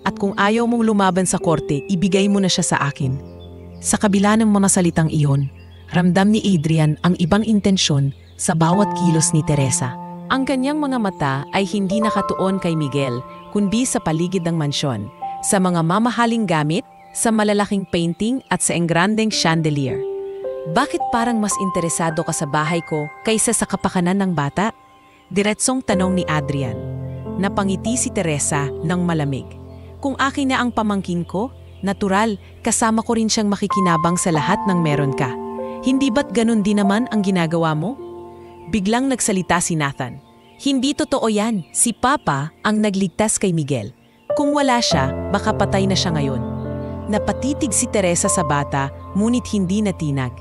At kung ayaw mong lumaban sa korte, ibigay mo na siya sa akin." Sa kabila ng mga salitang iyon, ramdam ni Adrian ang ibang intensyon sa bawat kilos ni Teresa. Ang kanyang mga mata ay hindi nakatuon kay Miguel, kundi sa paligid ng mansyon, sa mga mamahaling gamit, sa malalaking painting at sa engrandeng chandelier. "Bakit parang mas interesado ka sa bahay ko kaysa sa kapakanan ng bata?" Diretsong tanong ni Adrian. Napangiti si Teresa ng malamig. "Kung akin na ang pamangkin ko, natural, kasama ko rin siyang makikinabang sa lahat ng meron ka. Hindi ba't ganun din naman ang ginagawa mo?" Biglang nagsalita si Nathan. "Hindi totoo yan. Si Papa ang nagligtas kay Miguel. Kung wala siya, baka patay na siya ngayon." Napatitig si Teresa sa bata, ngunit hindi natinag.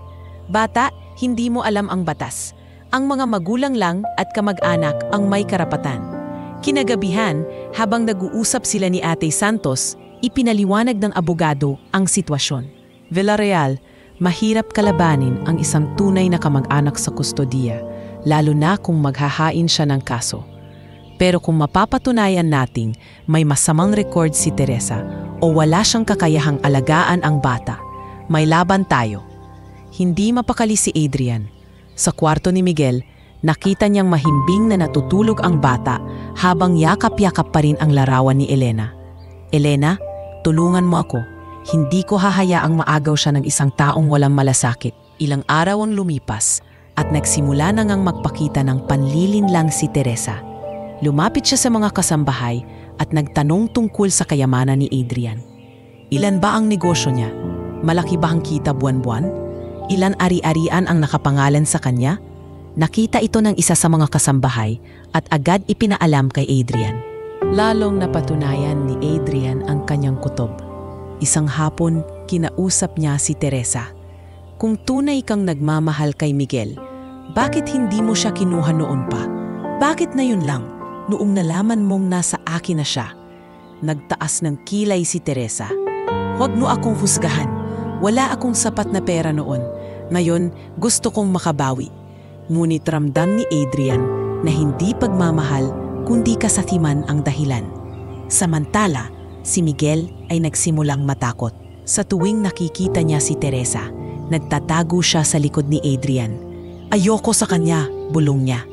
"Bata, hindi mo alam ang batas. Ang mga magulang lang at kamag-anak ang may karapatan." Kinagabihan, habang nag-uusap sila ni Ate Santos, ipinaliwanag ng abogado ang sitwasyon. Villarreal, mahirap kalabanin ang isang tunay na kamag-anak sa kustodiya, lalo na kung maghahain siya ng kaso. Pero kung mapapatunayan nating may masamang record si Teresa o wala siyang kakayahang alagaan ang bata, may laban tayo. Hindi mapakali si Adrian. Sa kwarto ni Miguel, nakita niyang mahimbing na natutulog ang bata habang yakap-yakap pa rin ang larawan ni Elena. "Elena, tulungan mo ako. Hindi ko hahayaang maagaw siya ng isang taong walang malasakit." Ilang araw ang lumipas at nagsimula na ngang magpakita ng panlilinlang si Teresa. Lumapit siya sa mga kasambahay at nagtanong tungkol sa kayamanan ni Adrian. Ilan ba ang negosyo niya? Malaki ba ang kita buwan-buwan? Ilan ari-arian ang nakapangalan sa kanya? Nakita ito ng isa sa mga kasambahay at agad ipinaalam kay Adrian. Lalong napatunayan ni Adrian ang kanyang kutob. Isang hapon, kinausap niya si Teresa. "Kung tunay kang nagmamahal kay Miguel, bakit hindi mo siya kinuha noon pa? Bakit na yun lang, noong nalaman mong nasa akin na siya?" Nagtaas ng kilay si Teresa. "Huwag mo akong husgahan. Wala akong sapat na pera noon. Ngayon, gusto kong makabawi." Ngunit ramdam ni Adrian na hindi pagmamahal kundi kasakiman ang dahilan. Samantala, si Miguel ay nagsimulang matakot. Sa tuwing nakikita niya si Teresa, nagtatago siya sa likod ni Adrian. "Ayoko sa kanya," bulong niya.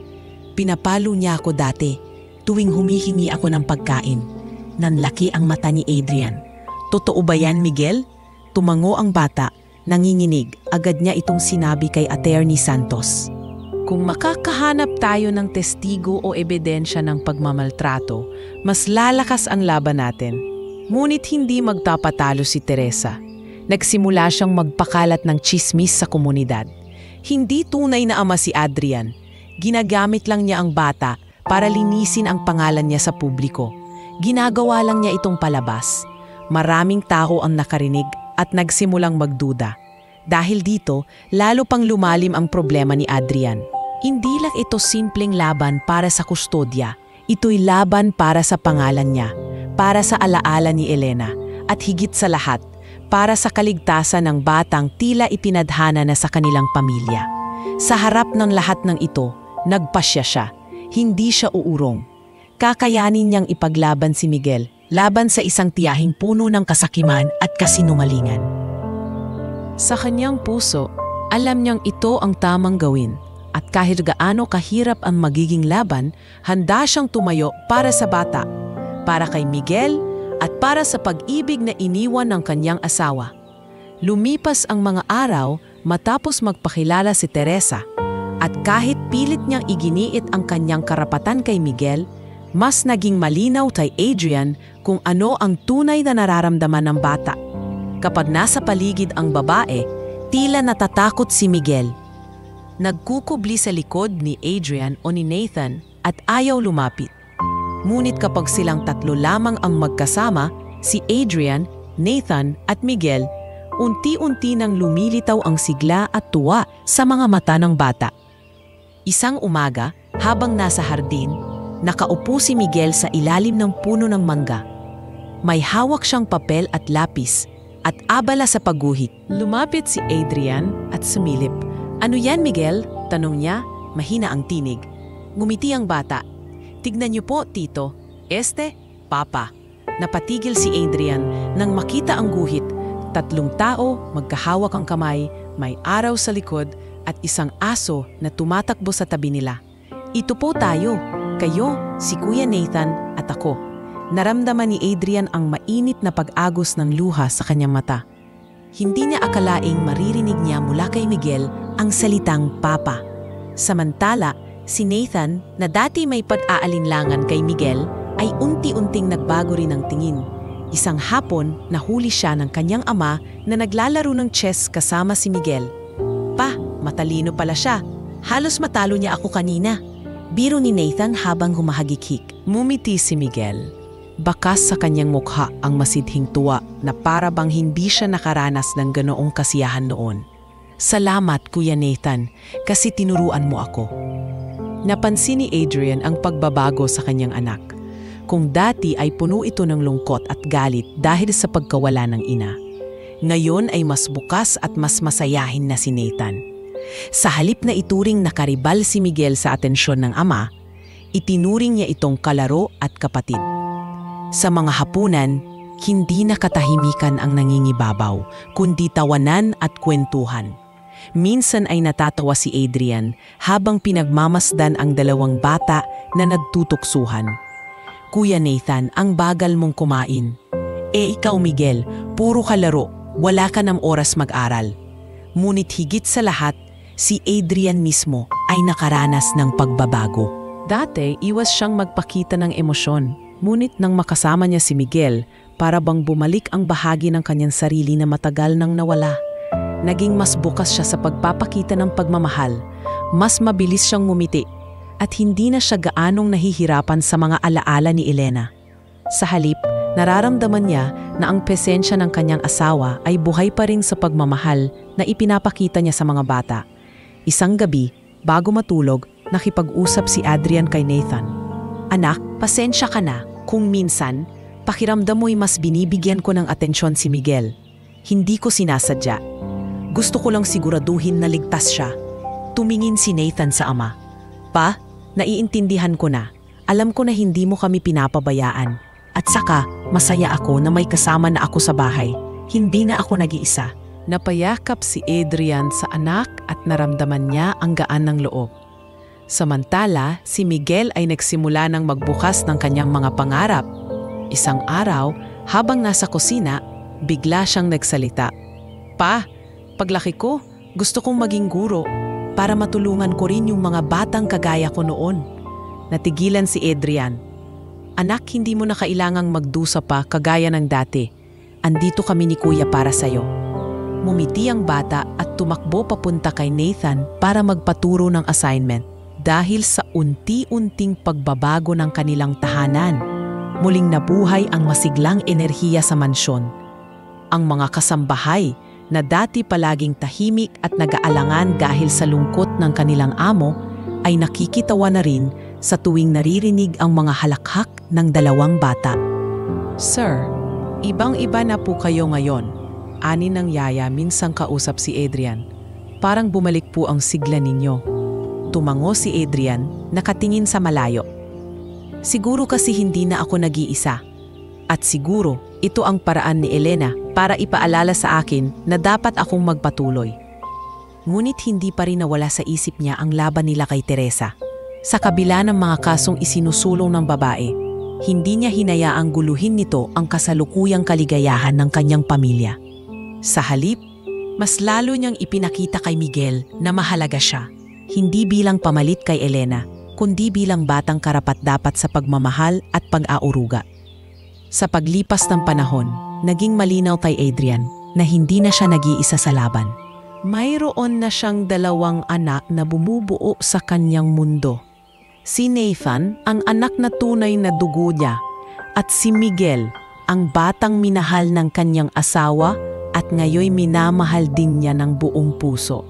"Pinapalo niya ako dati, tuwing humihingi ako ng pagkain." Nanlaki ang mata ni Adrian. "Totoo ba yan, Miguel?" Tumango ang bata, nanginginig, agad niya itong sinabi kay Attorney Santos. Kung makakahanap tayo ng testigo o ebidensya ng pagmamaltrato, mas lalakas ang laban natin. Ngunit hindi magtapatalo si Teresa. Nagsimula siyang magpakalat ng tsismis sa komunidad. Hindi tunay na ama si Adrian. Ginagamit lang niya ang bata para linisin ang pangalan niya sa publiko. Ginagawa lang niya itong palabas. Maraming tao ang nakarinig at nagsimulang magduda. Dahil dito, lalo pang lumalim ang problema ni Adrian. Hindi lang ito simpleng laban para sa kustodya. Ito'y laban para sa pangalan niya, para sa alaala ni Elena, at higit sa lahat, para sa kaligtasan ng batang tila ipinadhana na sa kanilang pamilya. Sa harap ng lahat ng ito, nagpasya siya. Hindi siya uurong. Kakayanin niyang ipaglaban si Miguel laban sa isang tiyahing puno ng kasakiman at kasinungalingan. Sa kanyang puso, alam niyang ito ang tamang gawin at kahit gaano kahirap ang magiging laban, handa siyang tumayo para sa bata, para kay Miguel at para sa pag-ibig na iniwan ng kanyang asawa. Lumipas ang mga araw matapos magpakilala si Teresa at kahit pilit niyang iginiit ang kanyang karapatan kay Miguel, mas naging malinaw kay Adrian kung ano ang tunay na nararamdaman ng bata. Kapag nasa paligid ang babae, tila natatakot si Miguel. Nagkukubli sa likod ni Adrian o ni Nathan at ayaw lumapit. Ngunit kapag silang tatlo lamang ang magkasama, si Adrian, Nathan at Miguel, unti-unti nang lumilitaw ang sigla at tuwa sa mga mata ng bata. Isang umaga, habang nasa hardin, nakaupo si Miguel sa ilalim ng puno ng mangga. May hawak siyang papel at lapis at abala sa pagguhit. Lumapit si Adrian at sumilip. "Ano yan, Miguel?" tanong niya, mahina ang tinig. Ngumiti ang bata. "Tignan niyo po, tito. Papa." Napatigil si Adrian nang makita ang guhit. 3 tao, magkahawak ang kamay, may araw sa likod at isang aso na tumatakbo sa tabi nila. "Ito po tayo. Kayo, si Kuya Nathan at ako." Naramdaman ni Adrian ang mainit na pag-agos ng luha sa kanyang mata. Hindi niya akalaing maririnig niya mula kay Miguel ang salitang Papa. Samantala, si Nathan, na dati may pag-aalinlangan kay Miguel, ay unti-unting nagbago rin ang tingin. Isang hapon, nahuli siya ng kanyang ama na naglalaro ng chess kasama si Miguel. "Pa, matalino pala siya. Halos matalo niya ako kanina." Biro ni Nathan habang humahagikik. Mumiti si Miguel. Bakas sa kanyang mukha ang masidhing tuwa na para bang hindi siya nakaranas ng ganoong kasiyahan noon. "Salamat, Kuya Nathan, kasi tinuruan mo ako." Napansin ni Adrian ang pagbabago sa kanyang anak. Kung dati ay puno ito ng lungkot at galit dahil sa pagkawala ng ina, ngayon ay mas bukas at mas masayahin na si Nathan. Sa halip na ituring nakaribal si Miguel sa atensyon ng ama, itinuring niya itong kalaro at kapatid. Sa mga hapunan, hindi na katahimikan ang nangingibabaw, kundi tawanan at kwentuhan. Minsan ay natatawa si Adrian habang pinagmamasdan ang 2 bata na nagtutuksuhan. "Kuya Nathan, ang bagal mong kumain. Ikaw Miguel, puro kalaro, wala ka ng oras mag-aral." Ngunit higit sa lahat, si Adrian mismo ay nakaranas ng pagbabago. Dati, iwas siyang magpakita ng emosyon. Ngunit nang makasama niya si Miguel, para bang bumalik ang bahagi ng kanyang sarili na matagal nang nawala. Naging mas bukas siya sa pagpapakita ng pagmamahal, mas mabilis siyang ngumiti, at hindi na siya gaanong nahihirapan sa mga alaala ni Elena. Sa halip, nararamdaman niya na ang presensya ng kanyang asawa ay buhay pa rin sa pagmamahal na ipinapakita niya sa mga bata. Isang gabi, bago matulog, nakipag-usap si Adrian kay Nathan. "Anak, pasensya ka na kung minsan, pakiramdam mo'y mas binibigyan ko ng atensyon si Miguel. Hindi ko sinasadya. Gusto ko lang siguraduhin na ligtas siya." Tumingin si Nathan sa ama. "Pa, naiintindihan ko na. Alam ko na hindi mo kami pinapabayaan. At saka, masaya ako na may kasama na ako sa bahay. Hindi na ako nag-iisa." Napayakap si Adrian sa anak at naramdaman niya ang gaan ng loob. Samantala, si Miguel ay nagsimula ng magbukas ng kanyang mga pangarap. Isang araw, habang nasa kusina, bigla siyang nagsalita. "Pa, paglaki ko, gusto kong maging guro para matulungan ko rin yung mga batang kagaya ko noon." Natigilan si Adrian. "Anak, hindi mo na kailangang magdusa pa kagaya ng dati. Andito kami ni Kuya para sa'yo." Mumiti ang bata at tumakbo papunta kay Nathan para magpaturo ng assignment. Dahil sa unti-unting pagbabago ng kanilang tahanan, muling nabuhay ang masiglang enerhiya sa mansyon. Ang mga kasambahay na dati palaging tahimik at nag-aalangan dahil sa lungkot ng kanilang amo ay nakikitawa na rin sa tuwing naririnig ang mga halakhak ng 2 bata. "Sir, Ibang-iba na po kayo ngayon. Ani ng yaya minsang kausap si Adrian. Parang bumalik po ang sigla ninyo. Tumango si Adrian, nakatingin sa malayo. Siguro kasi hindi na ako nag-iisa. At siguro, ito ang paraan ni Elena para ipaalala sa akin na dapat akong magpatuloy. Ngunit hindi pa rin nawala sa isip niya ang laban nila kay Teresa. Sa kabila ng mga kasong isinusulong ng babae, hindi niya hinayaang guluhin nito ang kasalukuyang kaligayahan ng kanyang pamilya. Sa halip, mas lalo niyang ipinakita kay Miguel na mahalaga siya, hindi bilang pamalit kay Elena, kundi bilang batang karapat-dapat sa pagmamahal at pag-aaruga. Sa paglipas ng panahon, naging malinaw kay Adrian na hindi na siya nag-iisa sa laban. Mayroon na siyang 2 anak na bumubuo sa kanyang mundo. Si Nathan, ang anak na tunay na dugo niya, at si Miguel, ang batang minahal ng kanyang asawa at ngayoy minamahal din niya ng buong puso.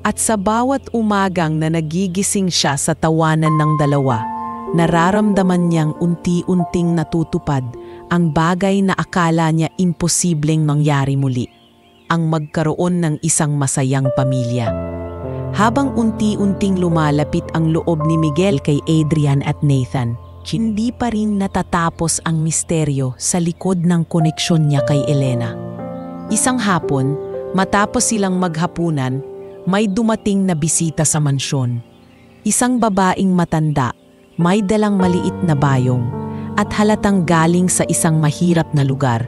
At sa bawat umagang na nagigising siya sa tawanan ng dalawa, nararamdaman niyang unti-unting natutupad ang bagay na akala niya imposibleng mangyari muli, ang magkaroon ng isang masayang pamilya. Habang unti-unting lumalapit ang loob ni Miguel kay Adrian at Nathan, hindi pa rin natatapos ang misteryo sa likod ng koneksyon niya kay Elena. Isang hapon, matapos silang maghapunan, may dumating na bisita sa mansyon. Isang babaeng matanda, may dalang maliit na bayong, at halatang galing sa isang mahirap na lugar.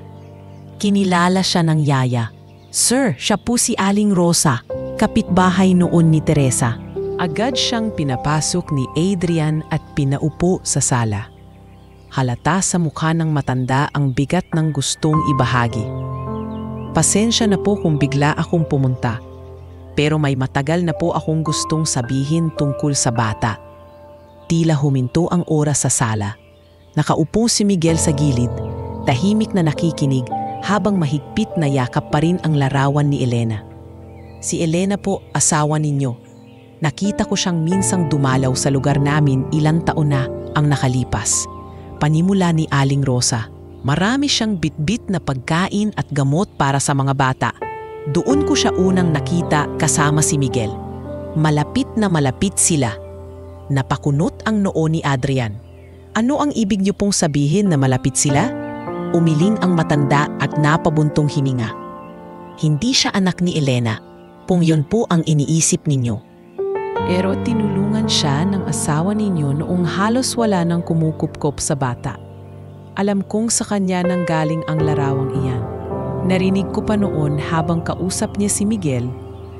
Kinilala siya ng yaya. "Sir, siya po si Aling Rosa, kapitbahay noon ni Teresa." Agad siyang pinapasok ni Adrian at pinaupo sa sala. Halata sa mukha ng matanda ang bigat ng gustong ibahagi. "Pasensya na po kung bigla akong pumunta, pero may matagal na po akong gustong sabihin tungkol sa bata." Tila huminto ang oras sa sala. Nakaupo si Miguel sa gilid, tahimik na nakikinig habang mahigpit na yakap pa rin ang larawan ni Elena. "Si Elena po, asawa ninyo. Nakita ko siyang minsang dumalaw sa lugar namin ilang taon na ang nakalipas. Panimula ni Aling Rosa. Marami siyang bitbit na pagkain at gamot para sa mga bata. Doon ko siya unang nakita kasama si Miguel. Malapit na malapit sila." Napakunot ang noo ni Adrian. "Ano ang ibig niyo pong sabihin na malapit sila?" Umiling ang matanda at napabuntong hininga. "Hindi siya anak ni Elena. Kung yun po ang iniisip ninyo. Pero tinulungan siya ng asawa ninyo noong halos wala nang kumukupkop sa bata. Alam kong sa kanya nang galing ang larawang iyan. Narinig ko pa noon habang kausap niya si Miguel,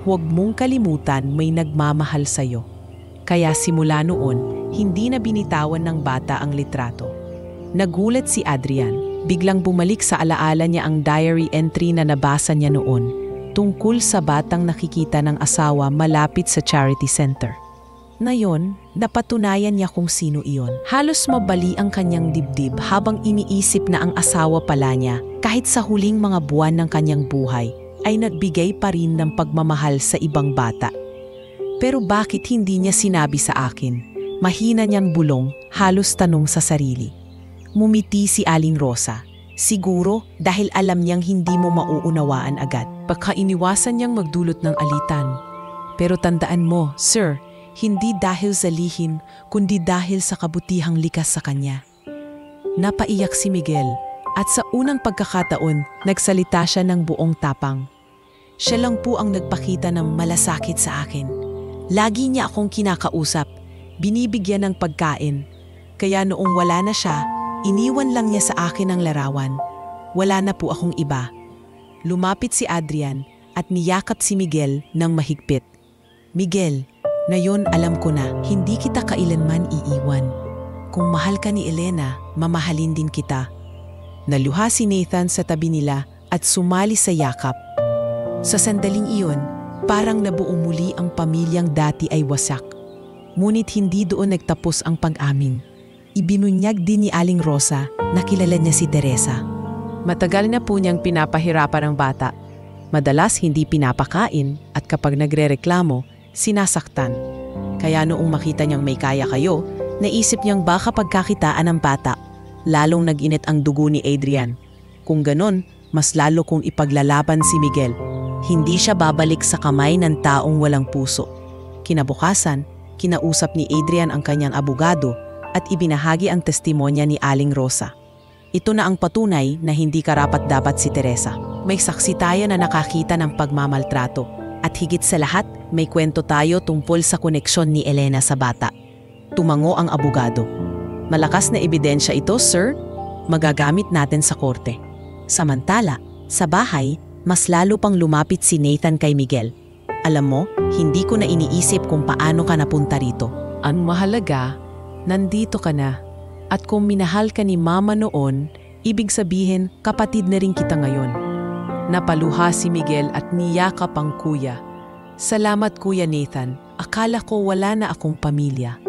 huwag mong kalimutan may nagmamahal sa'yo." Kaya simula noon, hindi na binitawan ng bata ang litrato. Nagulat si Adrian. Biglang bumalik sa alaala niya ang diary entry na nabasa niya noon tungkol sa batang nakikita ng asawa malapit sa charity center. Ngayon, napatunayan niya kung sino iyon. Halos mabali ang kanyang dibdib habang iniisip na ang asawa pala niya, kahit sa huling mga buwan ng kanyang buhay, ay nagbigay pa rin ng pagmamahal sa ibang bata. Pero bakit hindi niya sinabi sa akin? Mahina niyang bulong, halos tanong sa sarili. Mumiti si Aling Rosa. Siguro dahil alam niyang hindi mo mauunawaan agad. Baka iniwasan niyang magdulot ng alitan. Pero tandaan mo, sir, hindi dahil sa lihim, kundi dahil sa kabutihang likas sa kanya. Napaiyak si Miguel at sa unang pagkakataon, nagsalita siya ng buong tapang. Siya lang po ang nagpakita ng malasakit sa akin. Lagi niya akong kinakausap, binibigyan ng pagkain. Kaya noong wala na siya, iniwan lang niya sa akin ang larawan. Wala na po akong iba. Lumapit si Adrian at niyakap si Miguel ng mahigpit. "Miguel, ngayon alam ko na hindi kita kailanman iiwan. Kung mahal ka ni Elena, mamahalin din kita." Naluha si Nathan sa tabi nila at sumali sa yakap. Sa sandaling iyon, parang nabuo muli ang pamilyang dati ay wasak. Ngunit hindi doon nagtapos ang pag-amin. Ibinunyag din ni Aling Rosa na kilala niya si Teresa. Matagal na po niyang pinapahirapan ang bata. Madalas hindi pinapakain at kapag nagrereklamo, sinasaktan. Kaya noong makita niyang may kaya kayo, naisip niyang baka pagkakitaan ng bata. Lalong nag-init ang dugo ni Adrian. Kung ganon, mas lalo kong ipaglalaban si Miguel. Hindi siya babalik sa kamay ng taong walang puso. Kinabukasan, kinausap ni Adrian ang kanyang abogado at ibinahagi ang testimonya ni Aling Rosa. Ito na ang patunay na hindi karapat-dapat si Teresa. May saksi tayo na nakakita ng pagmamaltrato at higit sa lahat, may kwento tayo tungkol sa koneksyon ni Elena sa bata. Tumango ang abogado. Malakas na ebidensya ito, sir. Magagamit natin sa korte. Samantala, sa bahay, mas lalo pang lumapit si Nathan kay Miguel. Alam mo, hindi ko na iniisip kung paano ka napunta rito. Ang mahalaga, nandito ka na. At kung minahal ka ni Mama noon, ibig sabihin kapatid na rin kita ngayon. Napaluha si Miguel at niyakap ang kuya. Salamat Kuya Nathan, akala ko wala na akong pamilya.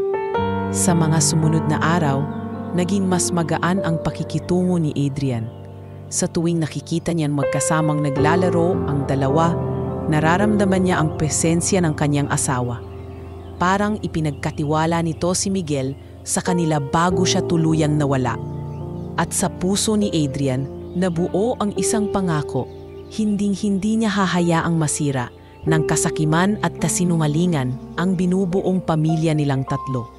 Sa mga sumunod na araw, naging mas magaan ang pakikitungo ni Adrian. Sa tuwing nakikita niyan magkasamang naglalaro ang dalawa, nararamdaman niya ang presensya ng kanyang asawa. Parang ipinagkatiwala nito si Miguel sa kanila bago siya tuluyang nawala. At sa puso ni Adrian, nabuo ang isang pangako, hinding-hindi niya hahayaang masira ng kasakiman at kasinungalingan ang binubuong pamilya nilang tatlo.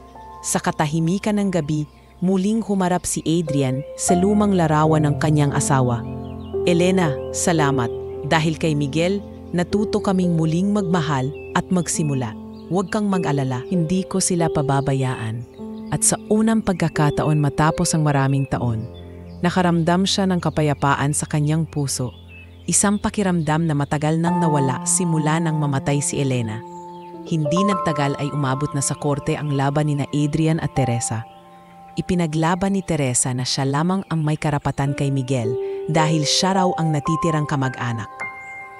Sa katahimikan ng gabi, muling humarap si Adrian sa lumang larawan ng kanyang asawa. Elena, salamat. Dahil kay Miguel, natuto kaming muling magmahal at magsimula. Huwag kang mag-alala, hindi ko sila pababayaan. At sa unang pagkakataon matapos ang maraming taon, nakaramdam siya ng kapayapaan sa kanyang puso. Isang pakiramdam na matagal nang nawala simula nang mamatay si Elena. Hindi nagtagal ay umabot na sa korte ang laban ni Adrian at Teresa. Ipinaglaban ni Teresa na siya lamang ang may karapatan kay Miguel dahil siya raw ang natitirang kamag-anak.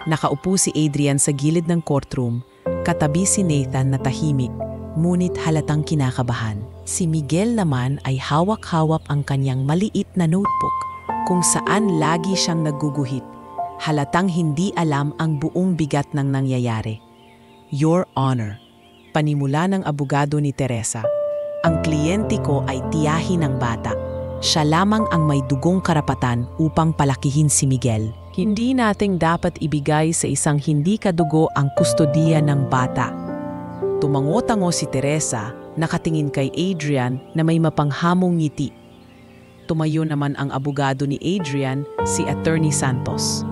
Nakaupo si Adrian sa gilid ng courtroom, katabi si Nathan na tahimik, ngunit halatang kinakabahan. Si Miguel naman ay hawak-hawak ang kanyang maliit na notebook kung saan lagi siyang nagguguhit. Halatang hindi alam ang buong bigat ng nangyayari. Your Honor, panimula ng abogado ni Teresa. Ang kliyente ko ay tiyahin ng bata. Siya lamang ang may dugong karapatan upang palakihin si Miguel. Hindi nating dapat ibigay sa isang hindi kadugo ang kustodiya ng bata. Tumango-tango si Teresa, nakatingin kay Adrian na may mapanghamong ngiti. Tumayo naman ang abogado ni Adrian, si Attorney Santos.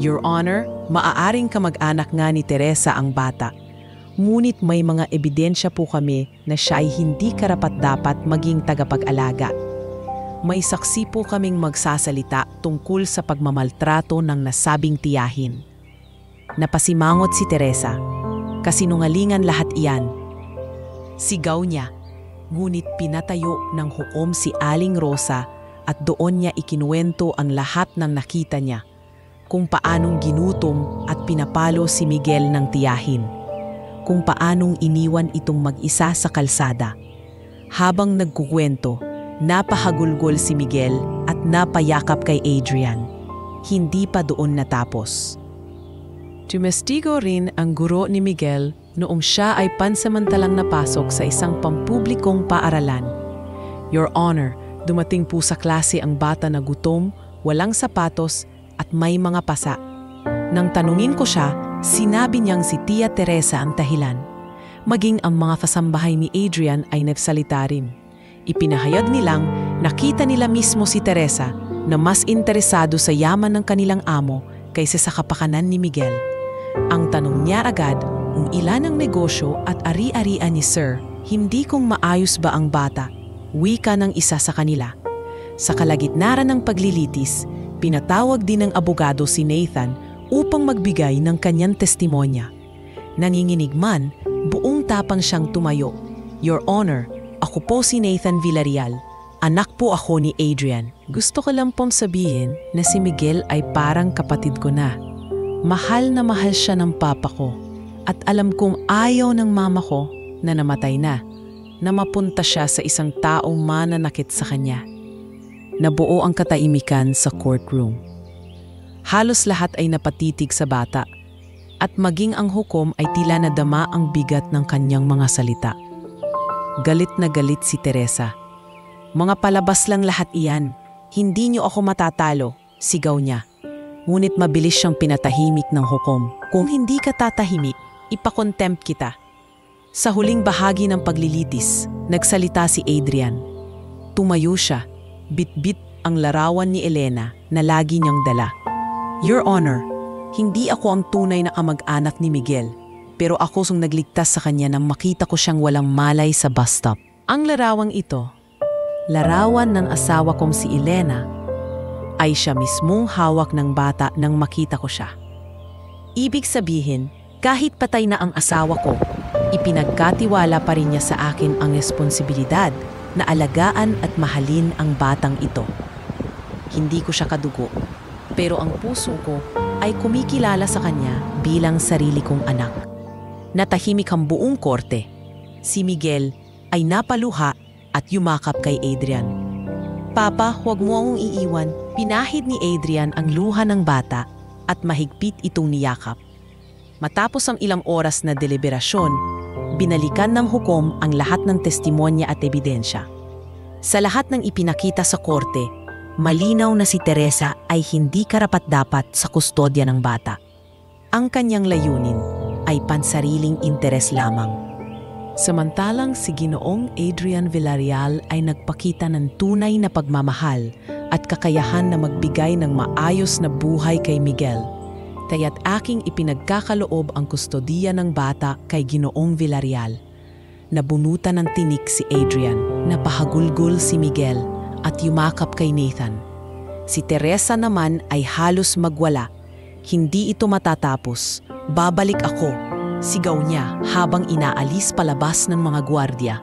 Your Honor, maaaring kamag-anak nga ni Teresa ang bata. Ngunit may mga ebidensya po kami na siya ay hindi karapat-dapat maging tagapag-alaga. May saksi po kaming magsasalita tungkol sa pagmamaltrato ng nasabing tiyahin. Napasimangot si Teresa. Kasinungalingan lahat iyan. Sigaw niya, ngunit pinatayo ng hukom si Aling Rosa at doon niya ikinuwento ang lahat ng nakita niya, kung paanong ginutom at pinapalo si Miguel ng tiyahin, kung paanong iniwan itong mag-isa sa kalsada. Habang nagkukwento, napahagulgol si Miguel at napayakap kay Adrian. Hindi pa doon natapos. Tumestigo rin ang guro ni Miguel noong siya ay pansamantalang napasok sa isang pampublikong paaralan. Your Honor, dumating po sa klase ang bata na gutom, walang sapatos at may mga pasa. Nang tanungin ko siya, sinabi niyang si Tia Teresa ang dahilan. Maging ang mga kasambahay ni Adrian ay nagsalita rin. Ipinahayag nilang nakita nila mismo si Teresa na mas interesado sa yaman ng kanilang amo kaysa sa kapakanan ni Miguel. Ang tanong niya agad kung ilan ang negosyo at ari-arian ni Sir, hindi kung maayos ba ang bata, wika ng isa sa kanila. Sa kalagitnaan ng paglilitis, pinatawag din ng abogado si Nathan upang magbigay ng kanyang testimonya. Nanginginig man, buong tapang siyang tumayo. Your Honor, ako po si Nathan Villarreal. Anak po ako ni Adrian. Gusto ko lang pong sabihin na si Miguel ay parang kapatid ko na. Mahal na mahal siya ng papa ko. At alam kong ayaw ng mama ko na namatay na mapunta siya sa isang taong mananakit sa kanya. Nabuo ang katahimikan sa courtroom. Halos lahat ay napatitig sa bata at maging ang hukom ay tila nadama ang bigat ng kanyang mga salita. Galit na galit si Teresa. Mga palabas lang lahat iyan. Hindi niyo ako matatalo. Sigaw niya. Ngunit mabilis siyang pinatahimik ng hukom. Kung hindi ka tatahimik, ipakontempt kita. Sa huling bahagi ng paglilitis, nagsalita si Adrian. Tumayo siya, bit-bit ang larawan ni Elena na lagi niyang dala. Your Honor, hindi ako ang tunay na kamag-anak ni Miguel, pero ako ang nagligtas sa kanya nang makita ko siyang walang malay sa bus stop. Ang larawang ito, larawan ng asawa kong si Elena, ay siya mismong hawak ng bata nang makita ko siya. Ibig sabihin, kahit patay na ang asawa ko, ipinagkatiwala pa rin niya sa akin ang responsibilidad na alagaan at mahalin ang batang ito. Hindi ko siya kadugo, pero ang puso ko ay kumikilala sa kanya bilang sarili kong anak. Natahimik ang buong korte. Si Miguel ay napaluha at yumakap kay Adrian. Papa, huwag mo akong iiwan. Pinahid ni Adrian ang luha ng bata at mahigpit itong niyakap. Matapos ang ilang oras na deliberasyon, binalikan ng hukom ang lahat ng testimonya at ebidensya. Sa lahat ng ipinakita sa korte, malinaw na si Teresa ay hindi karapat-dapat sa kustodya ng bata. Ang kanyang layunin ay pansariling interes lamang. Samantalang si Ginoong Adrian Villarreal ay nagpakita ng tunay na pagmamahal at kakayahan na magbigay ng maayos na buhay kay Miguel. Kaya't aking ipinagkakaloob ang kustodiya ng bata kay Ginoong Villarreal. Nabunutan ng tinik si Adrian, napahagulgol si Miguel at yumakap kay Nathan. Si Teresa naman ay halos magwala. Hindi ito matatapos. Babalik ako, sigaw niya habang inaalis palabas ng mga gwardiya.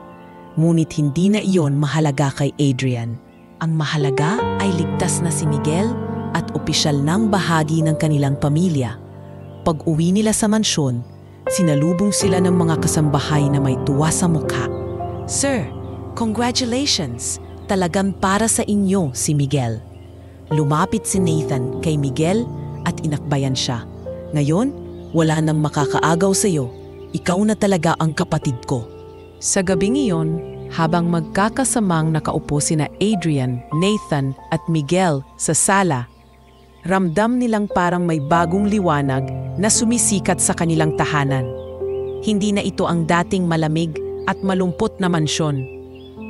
Ngunit hindi na iyon mahalaga kay Adrian. Ang mahalaga ay ligtas na si Miguel at opisyal ng bahagi ng kanilang pamilya. Pag-uwi nila sa mansyon, sinalubong sila ng mga kasambahay na may tuwa sa mukha. Sir, congratulations! Talagang para sa inyo si Miguel. Lumapit si Nathan kay Miguel at inakbayan siya. Ngayon, wala nang makakaagaw sa iyo. Ikaw na talaga ang kapatid ko. Sa gabing iyon, habang magkakasamang nakaupo sina Adrian, Nathan at Miguel sa sala, ramdam nilang parang may bagong liwanag na sumisikat sa kanilang tahanan. Hindi na ito ang dating malamig at malumpot na mansyon.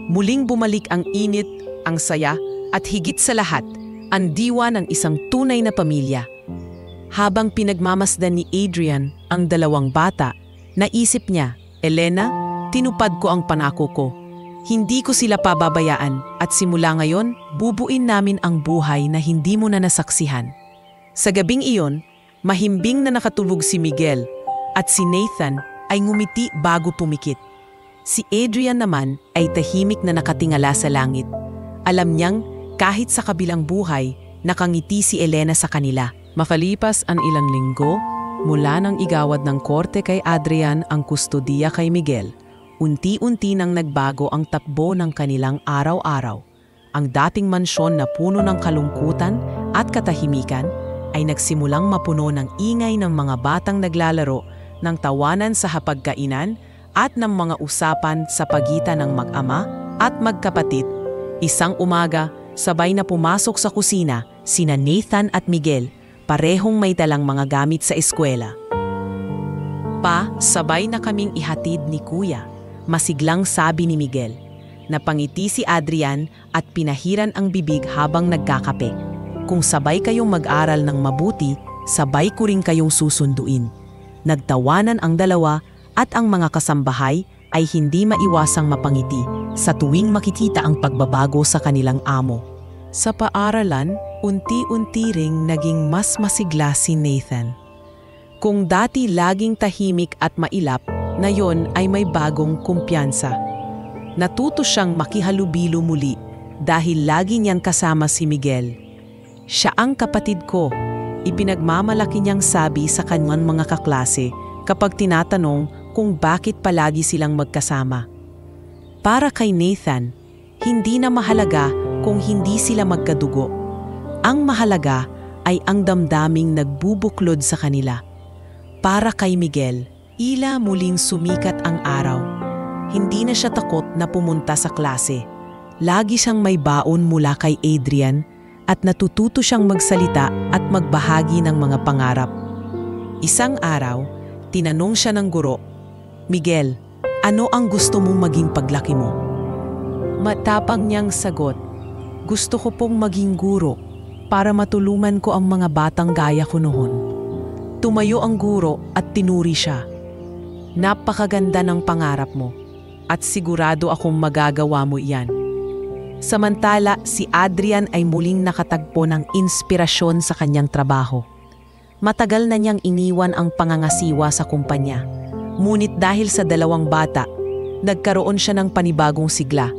Muling bumalik ang init, ang saya at higit sa lahat, ang diwa ng isang tunay na pamilya. Habang pinagmamasdan ni Adrian ang dalawang bata, naisip niya, Elena, tinupad ko ang panako ko. Hindi ko sila pababayaan at simula ngayon, bubuin namin ang buhay na hindi mo na nasaksihan. Sa gabing iyon, mahimbing na nakatulog si Miguel at si Nathan ay ngumiti bago pumikit. Si Adrian naman ay tahimik na nakatingala sa langit. Alam niyang kahit sa kabilang buhay, nakangiti si Elena sa kanila. Makalipas ang ilang linggo, mula nang igawad ng korte kay Adrian ang kustodiya kay Miguel, unti-unti nang nagbago ang takbo ng kanilang araw-araw. Ang dating mansyon na puno ng kalungkutan at katahimikan ay nagsimulang mapuno ng ingay ng mga batang naglalaro, ng tawanan sa hapagkainan at ng mga usapan sa pagitan ng mag-ama at magkapatid. Isang umaga, sabay na pumasok sa kusina sina Nathan at Miguel, parehong may dalang mga gamit sa eskwela. Pa, sabay na kaming ihatid ni Kuya, masiglang sabi ni Miguel. Napangiti si Adrian at pinahiran ang bibig habang nagkakape. Kung sabay kayong mag-aral ng mabuti, sabay ko rin kayong susunduin. Nagtawanan ang dalawa at ang mga kasambahay ay hindi maiwasang mapangiti sa tuwing makikita ang pagbabago sa kanilang amo. Sa paaralan, unti-unti ring naging mas masigla si Nathan. Kung dati laging tahimik at mailap, ngayon ay may bagong kumpiyansa. Natuto siyang makihalubilo muli dahil lagi niyang kasama si Miguel. Siya ang kapatid ko, ipinagmamalaki niyang sabi sa kanyang mga kaklase kapag tinatanong kung bakit palagi silang magkasama. Para kay Nathan, hindi na mahalaga kung hindi sila magkadugo. Ang mahalaga ay ang damdaming nagbubuklod sa kanila. Para kay Miguel, ila muling sumikat ang araw. Hindi na siya takot na pumunta sa klase. Lagi siyang may baon mula kay Adrian at natututo siyang magsalita at magbahagi ng mga pangarap. Isang araw, tinanong siya ng guro, "Miguel, ano ang gusto mong maging paglaki mo?" Matapang niyang sagot, "Gusto ko pong maging guro para matulungan ko ang mga batang gaya ko noon." Tumayo ang guro at tinuri siya. "Napakaganda ng pangarap mo at sigurado akong magagawa mo iyan." Samantala, si Adrian ay muling nakatagpo ng inspirasyon sa kanyang trabaho. Matagal na niyang iniwan ang pangangasiwa sa kumpanya. Ngunit dahil sa dalawang bata, nagkaroon siya ng panibagong sigla.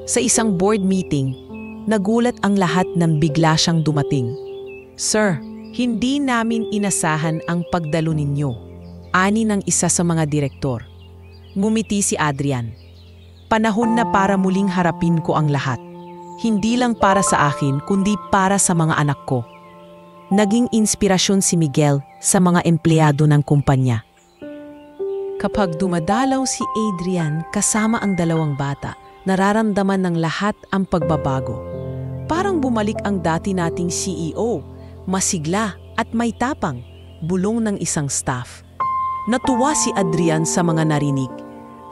Sa isang board meeting, nagulat ang lahat nang bigla siyang dumating. "Sir, hindi namin inasahan ang pagdalo ninyo," ani ng isa sa mga direktor. Ngumiti si Adrian. "Panahon na para muling harapin ko ang lahat. Hindi lang para sa akin, kundi para sa mga anak ko." Naging inspirasyon si Miguel sa mga empleyado ng kumpanya. Kapag dumadalaw si Adrian kasama ang dalawang bata, nararamdaman ng lahat ang pagbabago. Parang bumalik ang dati nating CEO, masigla at may tapang, bulong ng isang staff. Natuwa si Adrian sa mga narinig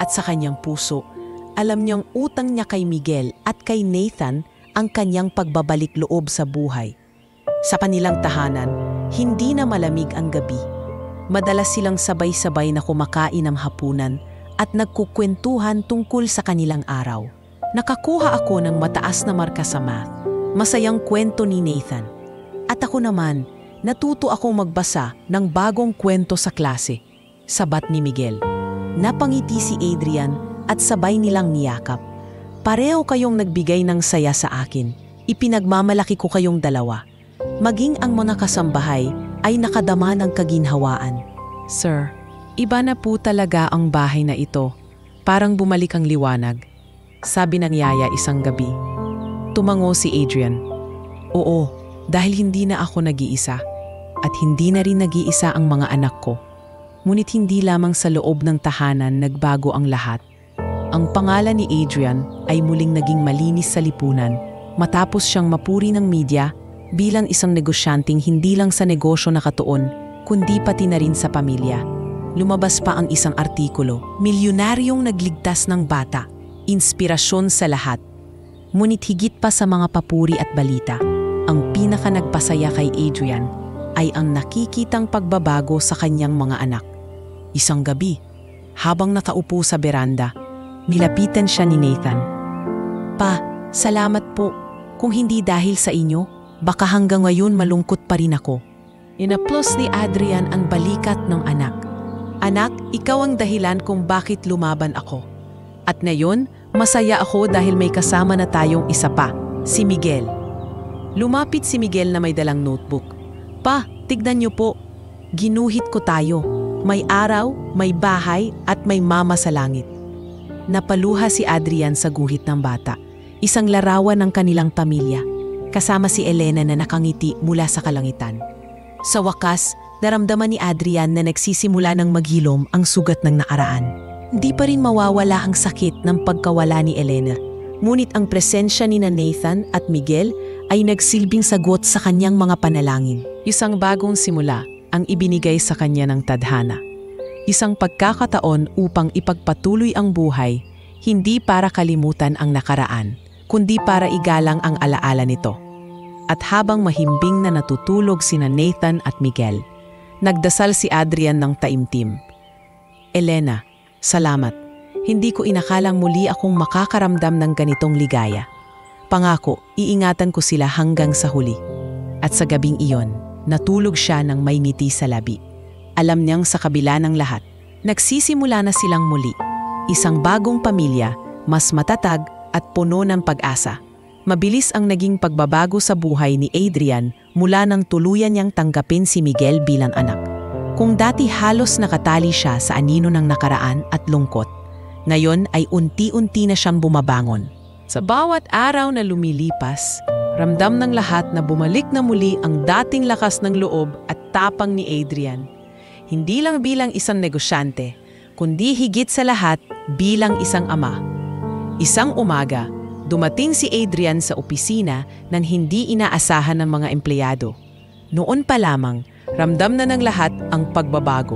at sa kanyang puso, alam niyang utang niya kay Miguel at kay Nathan ang kanyang pagbabalik loob sa buhay. Sa kanilang tahanan, hindi na malamig ang gabi. Madalas silang sabay-sabay na kumakain ng hapunan at nagkukwentuhan tungkol sa kanilang araw. Nakakuha ako ng mataas na marka sa math. Masayang kwento ni Nathan. At ako naman, natuto akong magbasa ng bagong kwento sa klase. Sabat ni Miguel. Napangiti si Adrian at sabay nilang niyakap. "Pareho kayong nagbigay ng saya sa akin. Ipinagmamalaki ko kayong dalawa. Maging ang mga kasambahay ay nakadama ng kaginhawaan." "Sir, iba na po talaga ang bahay na ito. Parang bumalik ang liwanag," sabi ng yaya isang gabi. Tumango si Adrian. "Oo, dahil hindi na ako nag-iisa. At hindi na rin nag-iisa ang mga anak ko. Ngunit hindi lamang sa loob ng tahanan nagbago ang lahat. Ang pangalan ni Adrian ay muling naging malinis sa lipunan matapos siyang mapuri ng media bilang isang negosyanteng hindi lang sa negosyo nakatuon, kundi pati na rin sa pamilya. Lumabas pa ang isang artikulo, "Milyonaryong nagligtas ng bata, inspirasyon sa lahat." Ngunit higit pa sa mga papuri at balita, ang pinaka nagpasaya kay Adrian ay ang nakikitang pagbabago sa kanyang mga anak. Isang gabi, habang nakaupo sa beranda, nilapitan siya ni Nathan. "Pa, salamat po. Kung hindi dahil sa inyo, baka hanggang ngayon malungkot pa rin ako." Inaplos ni Adrian ang balikat ng anak. "Anak, ikaw ang dahilan kung bakit lumaban ako. At ngayon, masaya ako dahil may kasama na tayong isa pa, si Miguel." Lumapit si Miguel na may dalang notebook. "Pa, tignan niyo po. Ginuhit ko tayo. May araw, may bahay, at may mama sa langit." Napaluha si Adrian sa guhit ng bata. Isang larawan ng kanilang pamilya, kasama si Elena na nakangiti mula sa kalangitan. Sa wakas, naramdaman ni Adrian na nagsisimula ng maghilom ang sugat ng nakaraan. Hindi pa rin mawawala ang sakit ng pagkawala ni Elena. Ngunit ang presensya ni Nathan at Miguel ay nagsilbing sagot sa kanyang mga panalangin. Isang bagong simula ang ibinigay sa kanya ng tadhana. Isang pagkakataon upang ipagpatuloy ang buhay, hindi para kalimutan ang nakaraan, kundi para igalang ang alaala nito. At habang mahimbing na natutulog sina Nathan at Miguel, nagdasal si Adrian ng taimtim. "Elena, salamat. Hindi ko inakalang muli akong makakaramdam ng ganitong ligaya. Pangako, iingatan ko sila hanggang sa huli." At sa gabing iyon, natulog siya ng may ngiti sa labi. Alam niyang sa kabila ng lahat, nagsisimula na silang muli. Isang bagong pamilya, mas matatag at puno ng pag-asa. Mabilis ang naging pagbabago sa buhay ni Adrian mula nang tuluyan niyang tanggapin si Miguel bilang anak. Kung dati halos nakatali siya sa anino ng nakaraan at lungkot, ngayon ay unti-unti na siyang bumabangon. Sa bawat araw na lumilipas, ramdam ng lahat na bumalik na muli ang dating lakas ng loob at tapang ni Adrian. Hindi lang bilang isang negosyante, kundi higit sa lahat bilang isang ama. Isang umaga, Dumating si Adrian sa opisina nang hindi inaasahan ng mga empleyado. Noon pa lamang, ramdam na ng lahat ang pagbabago.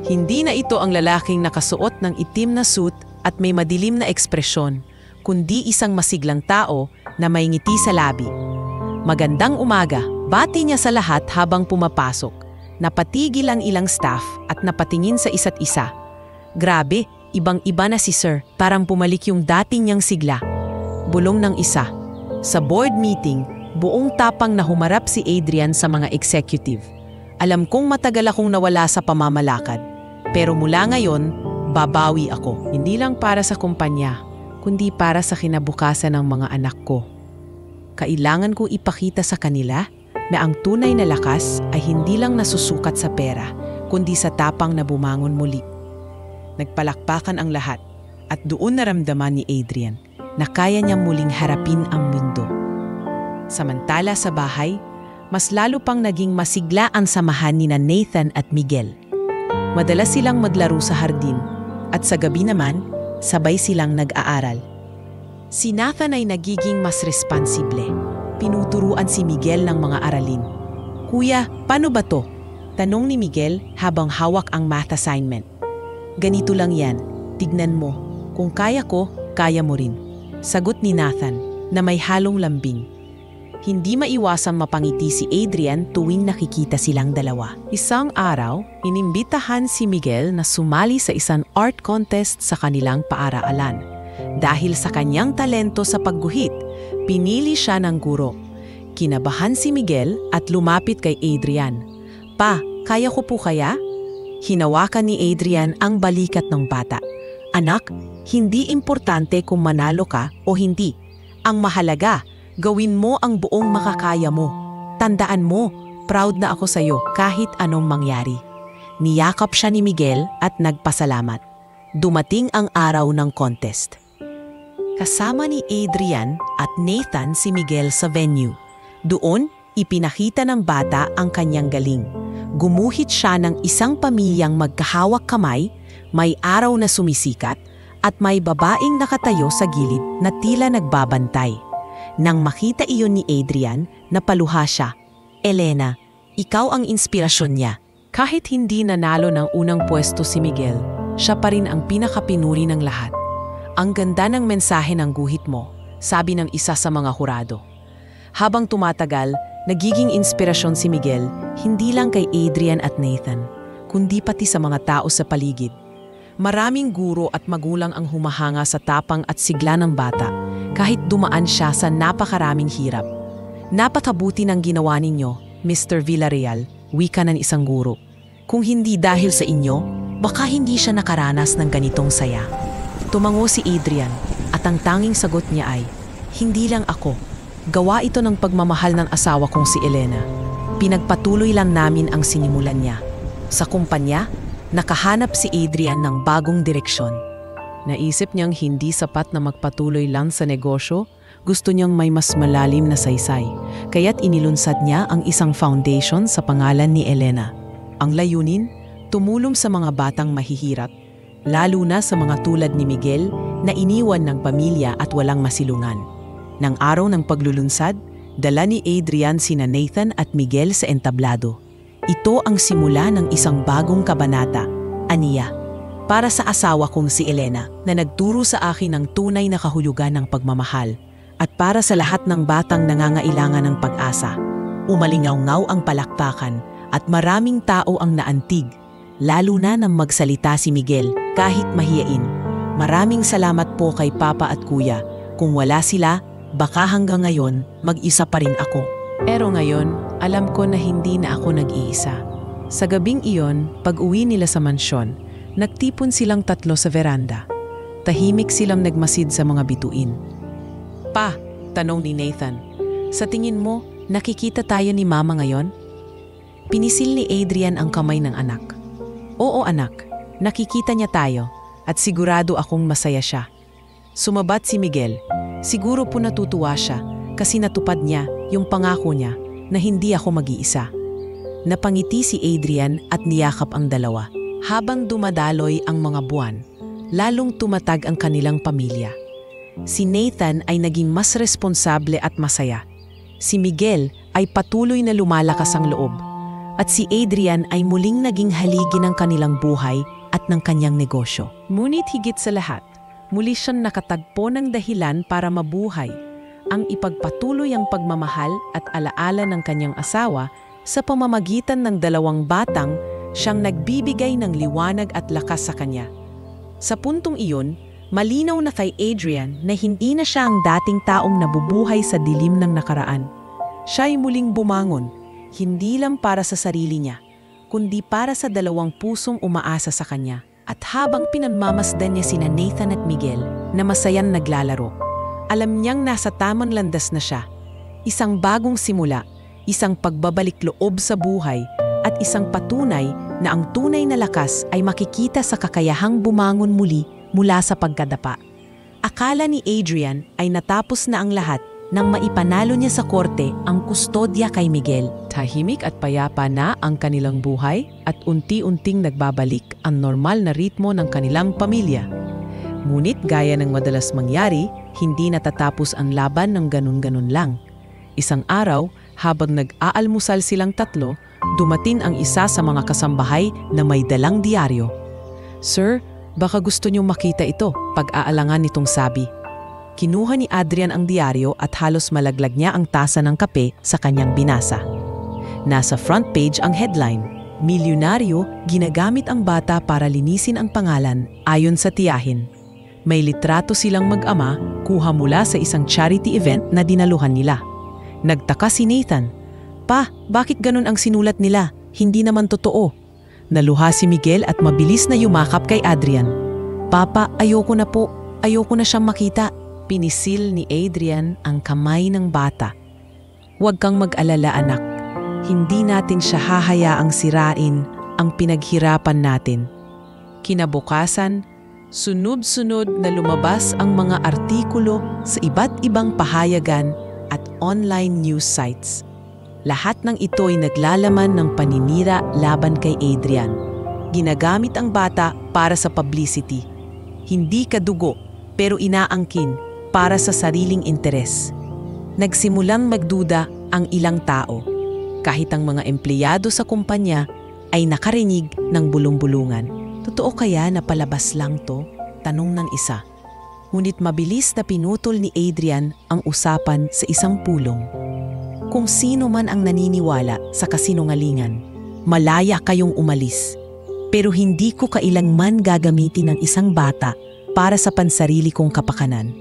Hindi na ito ang lalaking nakasuot ng itim na suit at may madilim na ekspresyon, kundi isang masiglang tao na may ngiti sa labi. Magandang umaga, bati niya sa lahat habang pumapasok. Napatigil ang ilang staff at napatingin sa isa't isa. Grabe, ibang-iba na si Sir, parang pumalik yung dating niyang sigla. Bulong ng isa. Sa board meeting, buong tapang na humarap si Adrian sa mga executive. Alam kong matagal akong nawala sa pamamalakad, pero mula ngayon, babawi ako. Hindi lang para sa kumpanya, kundi para sa kinabukasan ng mga anak ko. Kailangan ko ipakita sa kanila na ang tunay na lakas ay hindi lang nasusukat sa pera, kundi sa tapang na bumangon muli. Nagpalakpakan ang lahat at doon naramdaman ni Adrian na kaya niyang muling harapin ang mundo. Samantala sa bahay, mas lalo pang naging masigla ang samahan ni Nathan at Miguel. Madalas silang maglaro sa hardin at sa gabi naman, sabay silang nag-aaral. Si Nathan ay nagiging mas responsible. Pinuturuan si Miguel ng mga aralin. Kuya, paano ba to? Tanong ni Miguel habang hawak ang math assignment. Ganito lang yan, tignan mo. Kung kaya ko, kaya mo rin. Sagot ni Nathan na may halong lambing. Hindi maiwasang mapangiti si Adrian tuwing nakikita silang dalawa. Isang araw, inimbitahan si Miguel na sumali sa isang art contest sa kanilang paaraalan. Dahil sa kanyang talento sa pagguhit, pinili siya ng guro. Kinabahan si Miguel at lumapit kay Adrian. Pa, kaya ko po kaya? Hinawakan ni Adrian ang balikat ng bata. Anak, hindi importante kung manalo ka o hindi. Ang mahalaga, gawin mo ang buong makakaya mo. Tandaan mo, proud na ako sa'yo kahit anong mangyari. Niyakap siya ni Miguel at nagpasalamat. Dumating ang araw ng contest. Kasama ni Adrian at Nathan si Miguel sa venue. Doon, ipinakita ng bata ang kanyang galing. Gumuhit siya ng isang pamilyang magkahawak kamay, may araw na sumisikat, at may babaeng nakatayo sa gilid na tila nagbabantay. Nang makita iyon ni Adrian, napaluha siya. Elena, ikaw ang inspirasyon niya. Kahit hindi nanalo ng unang pwesto si Miguel, siya pa rin ang pinakapinuri ng lahat. Ang ganda ng mensahe ng guhit mo, sabi ng isa sa mga hurado. Habang tumatagal, nagiging inspirasyon si Miguel hindi lang kay Adrian at Nathan, kundi pati sa mga tao sa paligid. Maraming guro at magulang ang humahanga sa tapang at sigla ng bata kahit dumaan siya sa napakaraming hirap. Napakabuti ng ginawa ninyo, Mr. Villarreal, wika ng isang guro. Kung hindi dahil sa inyo, baka hindi siya nakaranas ng ganitong saya. Tumango si Adrian at ang tanging sagot niya ay, hindi lang ako. Gawa ito ng pagmamahal ng asawa kong si Elena. Pinagpatuloy lang namin ang sinimulan niya. Sa kumpanya, nakahanap si Adrian ng bagong direksyon. Naisip niyang hindi sapat na magpatuloy lang sa negosyo, gusto niyang may mas malalim na saysay. Kaya't inilunsad niya ang isang foundation sa pangalan ni Elena. Ang layunin, tumulong sa mga batang mahihirap, lalo na sa mga tulad ni Miguel na iniwan ng pamilya at walang masilungan. Nang araw ng paglulunsad, dala ni Adrian sina Nathan at Miguel sa entablado. Ito ang simula ng isang bagong kabanata, aniya, para sa asawa kong si Elena na nagturo sa akin ng tunay na kahulugan ng pagmamahal at para sa lahat ng batang nangangailangan ng pag-asa. Umalingaw-ngaw ang palakpakan at maraming tao ang naantig, lalo na nang magsalita si Miguel kahit mahiyain. Maraming salamat po kay Papa at Kuya. Kung wala sila, baka hanggang ngayon, mag-isa pa rin ako. Pero ngayon, alam ko na hindi na ako nag-iisa. Sa gabing iyon, pag-uwi nila sa mansyon, nagtipon silang tatlo sa veranda. Tahimik silang nagmasid sa mga bituin. Pa, tanong ni Nathan, sa tingin mo, nakikita tayo ni Mama ngayon? Pinisil ni Adrian ang kamay ng anak. Oo anak, nakikita niya tayo at sigurado akong masaya siya. Sumabat si Miguel. Siguro po natutuwa siya kasi natupad niya yung pangako niya na hindi ako mag-iisa. Napangiti si Adrian at niyakap ang dalawa. Habang dumadaloy ang mga buwan, lalong tumatag ang kanilang pamilya. si Nathan ay naging mas responsable at masaya. Si Miguel ay patuloy na lumalakas ang loob. At si Adrian ay muling naging haligi ng kanilang buhay at ng kanyang negosyo. Ngunit higit sa lahat, muli siyang nakatagpo ng dahilan para mabuhay, ang ipagpatuloy ang pagmamahal at alaala ng kanyang asawa sa pamamagitan ng dalawang batang siyang nagbibigay ng liwanag at lakas sa kanya. Sa puntong iyon, malinaw na kay Adrian na hindi na siya ang dating taong nabubuhay sa dilim ng nakaraan. Siya ay muling bumangon, hindi lang para sa sarili niya, kundi para sa dalawang pusong umaasa sa kanya. At habang pinagmamasdan niya sina Nathan at Miguel na masayang naglalaro, alam niyang nasa tamang landas na siya. Isang bagong simula, isang pagbabalik loob sa buhay, at isang patunay na ang tunay na lakas ay makikita sa kakayahang bumangon muli mula sa pagkadapa. Akala ni Adrian ay natapos na ang lahat nang maipanalo niya sa korte ang kustodya kay Miguel. Tahimik at payapa na ang kanilang buhay at unti-unting nagbabalik ang normal na ritmo ng kanilang pamilya. Ngunit gaya ng madalas mangyari, hindi natatapos ang laban ng ganun-ganun lang. Isang araw, habang nag-aalmusal silang tatlo, dumating ang isa sa mga kasambahay na may dalang diaryo. "Sir, baka gusto niyong makita ito," pag-aalangan nitong sabi. Kinuha ni Adrian ang diaryo at halos malaglag niya ang tasa ng kape sa kanyang binasa. Nasa front page ang headline, "Milyonaryo, ginagamit ang bata para linisin ang pangalan ayon sa tiyahin." May litrato silang mag-ama kuha mula sa isang charity event na dinaluhan nila. Nagtaka si Nathan, "Pa, bakit ganun ang sinulat nila? Hindi naman totoo." Naluha si Miguel at mabilis na yumakap kay Adrian. "Papa, ayoko na po. Ayoko na siyang makita." Pinisil ni Adrian ang kamay ng bata. "Huwag kang mag-alala, anak. Hindi natin siya hahayaang sirain ang pinaghirapan natin." Kinabukasan, sunod-sunod na lumabas ang mga artikulo sa iba't ibang pahayagan at online news sites. Lahat ng ito ay naglalaman ng paninira laban kay Adrian. Ginagamit ang bata para sa publicity. Hindi kadugo, pero inaangkin para sa sariling interes. Nagsimulang magduda ang ilang tao. Kahit ang mga empleyado sa kumpanya ay nakarinig ng bulong-bulungan. "Totoo kaya na palabas lang to?" tanong ng isa. Ngunit mabilis na pinutol ni Adrian ang usapan sa isang pulong. "Kung sino man ang naniniwala sa kasinungalingan, malaya kayong umalis. Pero hindi ko kailanman gagamitin ng isang bata para sa pansarili kong kapakanan."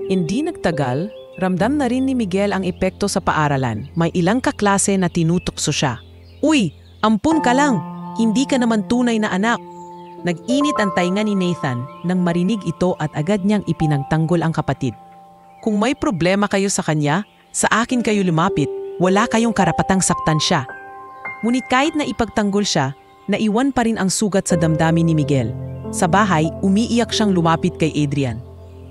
Hindi nagtagal, ramdam na rin ni Miguel ang epekto sa paaralan. May ilang kaklase na tinutokso siya. "Uy, ampun ka lang! Hindi ka naman tunay na anak!" Nag-init ang tainga ni Nathan nang marinig ito at agad niyang ipinagtanggol ang kapatid. "Kung may problema kayo sa kanya, sa akin kayo lumapit. Wala kayong karapatang saktan siya." Ngunit kahit na ipagtanggol siya, naiwan pa rin ang sugat sa damdamin ni Miguel. Sa bahay, umiiyak siyang lumapit kay Adrian.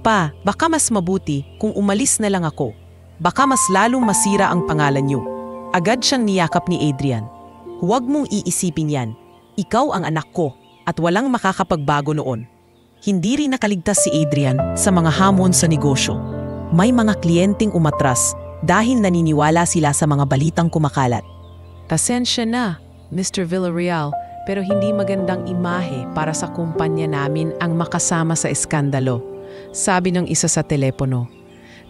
"Pa, baka mas mabuti kung umalis na lang ako. Baka mas lalong masira ang pangalan niyo." Agad siyang niyakap ni Adrian. "Huwag mong iisipin yan. Ikaw ang anak ko at walang makakapagbago noon." Hindi rin nakaligtas si Adrian sa mga hamon sa negosyo. May mga kliyenteng umatras dahil naniniwala sila sa mga balitang kumakalat. "Pasensya na, Mr. Villarreal, pero hindi magandang imahe para sa kumpanya namin ang makasama sa eskandalo," sabi ng isa sa telepono.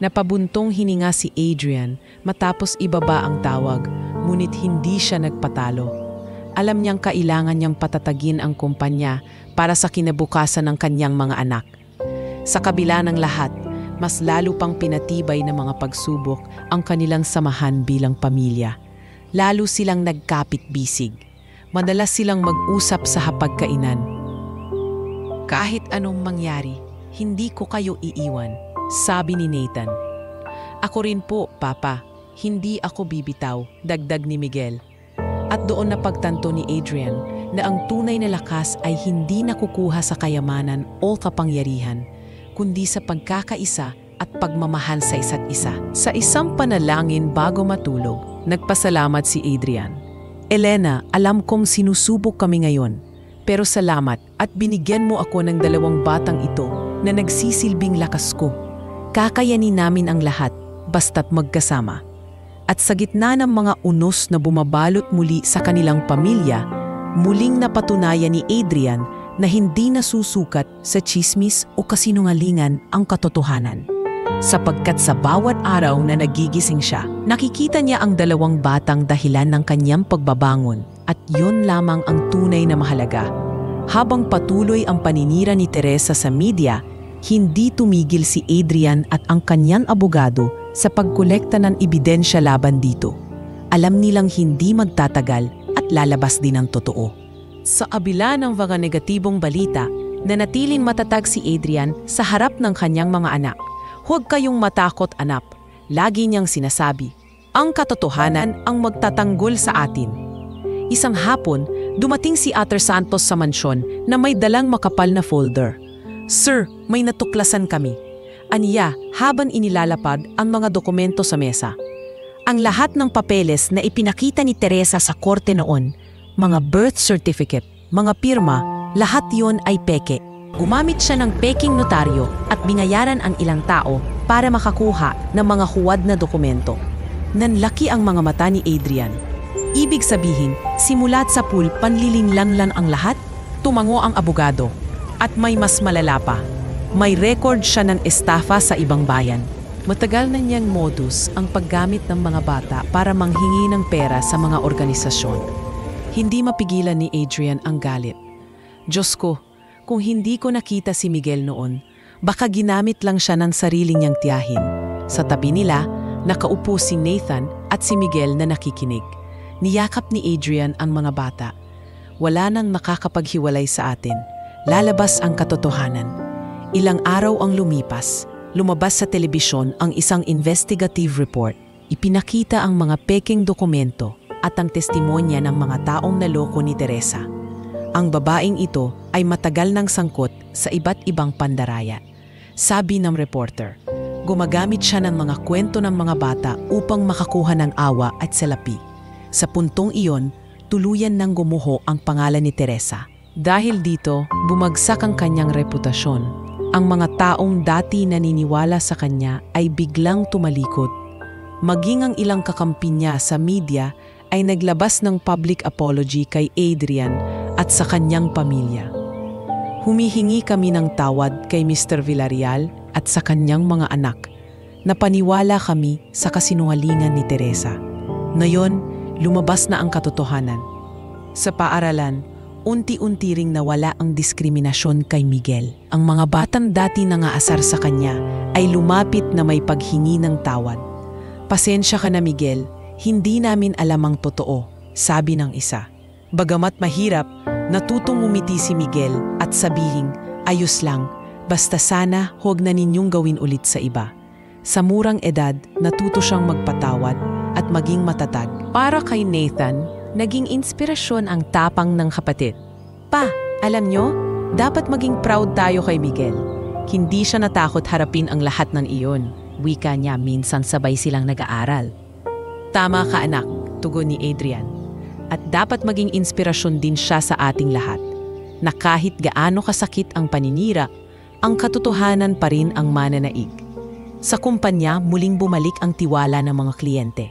Napabuntong hininga si Adrian matapos ibaba ang tawag, ngunit hindi siya nagpatalo. Alam niyang kailangan niyang patatagin ang kumpanya para sa kinabukasan ng kanyang mga anak. Sa kabila ng lahat, mas lalo pang pinatibay ng mga pagsubok ang kanilang samahan bilang pamilya. Lalo silang nagkapit-bisig. Madalas silang mag-usap sa hapagkainan. "Kahit anong mangyari, hindi ko kayo iiwan," sabi ni Nathan. "Ako rin po, Papa. Hindi ako bibitaw," dagdag ni Miguel. At doon napagtanto ni Adrian na ang tunay na lakas ay hindi nakukuha sa kayamanan o kapangyarihan, kundi sa pagkakaisa at pagmamahal sa isa't isa. Sa isang panalangin bago matulog, nagpasalamat si Adrian. "Elena, alam kong sinusubok kami ngayon, pero salamat at binigyan mo ako ng dalawang batang ito na nagsisilbing lakas ko. Kakayanin namin ang lahat, basta't magkasama. At sa gitna ng mga unos na bumabalot muli sa kanilang pamilya, muling napatunayan ni Adrian na hindi nasusukat sa tsismis o kasinungalingan ang katotohanan. Sapagkat sa bawat araw na nagigising siya, nakikita niya ang dalawang batang dahilan ng kanyang pagbabangon at yun lamang ang tunay na mahalaga. Habang patuloy ang paninira ni Teresa sa media, hindi tumigil si Adrian at ang kanyang abogado sa pagkolekta ng ebidensya laban dito. Alam nilang hindi magtatagal at lalabas din ang totoo. Sa kabila ng mga negatibong balita, nanatiling matatag si Adrian sa harap ng kanyang mga anak. Huwag kayong matakot, anak. Lagi niyang sinasabi, ang katotohanan ang magtatanggol sa atin. Isang hapon, dumating si Ater Santos sa mansyon na may dalang makapal na folder. Sir, may natuklasan kami. Aniya, habang inilalapad ang mga dokumento sa mesa. Ang lahat ng papeles na ipinakita ni Teresa sa korte noon, mga birth certificate, mga pirma, lahat yon ay peke. Gumamit siya ng peking notaryo at binayaran ang ilang tao para makakuha ng mga huwad na dokumento. Nanlaki ang mga mata ni Adrian. Ibig sabihin, simulat sa pool panlilinlang lang ang lahat, tumango ang abogado. At may mas malala pa. May record siya ng estafa sa ibang bayan. Matagal na niyang modus ang paggamit ng mga bata para manghingi ng pera sa mga organisasyon. Hindi mapigilan ni Adrian ang galit. Diyos ko, kung hindi ko nakita si Miguel noon, baka ginamit lang siya ng sarili niyang tiyahin. Sa tabi nila, nakaupo si Nathan at si Miguel na nakikinig. Niyakap ni Adrian ang mga bata. Wala nang makakapaghiwalay sa atin. Lalabas ang katotohanan. Ilang araw ang lumipas. Lumabas sa telebisyon ang isang investigative report. Ipinakita ang mga peking dokumento at ang testimonya ng mga taong naloko ni Teresa. Ang babaeng ito ay matagal nang sangkot sa iba't ibang pandaraya. Sabi ng reporter, gumagamit siya ng mga kwento ng mga bata upang makakuha ng awa at salapi. Sa puntong iyon, tuluyan nang gumuho ang pangalan ni Teresa. Dahil dito, bumagsak ang kanyang reputasyon. Ang mga taong dati naniniwala sa kanya ay biglang tumalikod. Maging ang ilang kakampi niya sa media ay naglabas ng public apology kay Adrian at sa kanyang pamilya. Humihingi kami ng tawad kay Mr. Villarreal at sa kanyang mga anak. Napaniwala kami sa kasinungalingan ni Teresa. Ngayon, lumabas na ang katotohanan. Sa paaralan, unti-unti ring nawala ang diskriminasyon kay Miguel. Ang mga batang dati nangaasar sa kanya ay lumapit na may paghingi ng tawad. Pasensya ka na, Miguel, hindi namin alam ang totoo, sabi ng isa. Bagamat mahirap, natutong umiti si Miguel at sabihing, ayos lang, basta sana huwag na ninyong gawin ulit sa iba. Sa murang edad, natuto siyang magpatawad at maging matatag. Para kay Nathan, naging inspirasyon ang tapang ng kapatid. Pa, alam nyo, dapat maging proud tayo kay Miguel. Hindi siya natakot harapin ang lahat ng iyon. Wika niya, minsan sabay silang nag-aaral. Tama ka, anak, tugon ni Adrian. At dapat maging inspirasyon din siya sa ating lahat. Na kahit gaano kasakit ang paninira, ang katotohanan pa rin ang mananaig. Sa kumpanya, muling bumalik ang tiwala ng mga kliyente.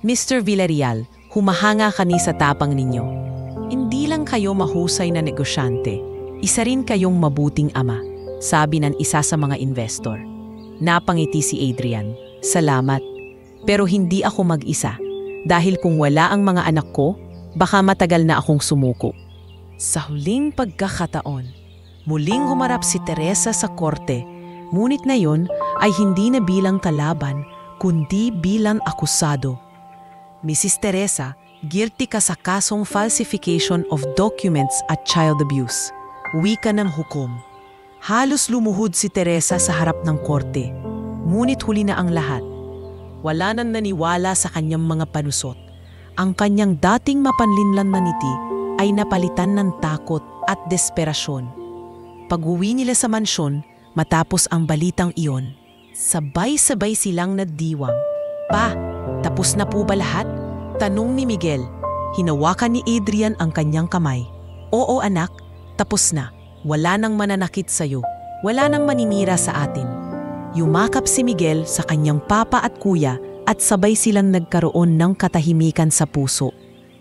Mr. Villarreal, humahanga kami sa tapang ninyo. Hindi lang kayo mahusay na negosyante, isa rin kayong mabuting ama, sabi ng isa sa mga investor. Napangiti si Adrian. Salamat. Pero hindi ako mag-isa. Dahil kung wala ang mga anak ko, baka matagal na akong sumuko. Sa huling pagkakataon, muling humarap si Teresa sa korte, ngunit na yon ay hindi na bilang kalaban, kundi bilang akusado. Mrs. Teresa, guilty ka sa kasong falsification of documents at child abuse. Wika ng hukom. Halos lumuhod si Teresa sa harap ng korte. Ngunit huli na ang lahat. Wala nang naniwala sa kanyang mga panusot. Ang kanyang dating mapanlinlang na ngiti ay napalitan ng takot at desperasyon. Pag-uwi nila sa mansyon, matapos ang balitang iyon, sabay-sabay silang nagdiwang. Pa, tapos na po ba lahat? Tanong ni Miguel. Hinawakan ni Adrian ang kanyang kamay. Oo anak, tapos na. Wala nang mananakit sa'yo. Wala nang maninira sa atin. yumakap si Miguel sa kanyang papa at kuya at sabay silang nagkaroon ng katahimikan sa puso.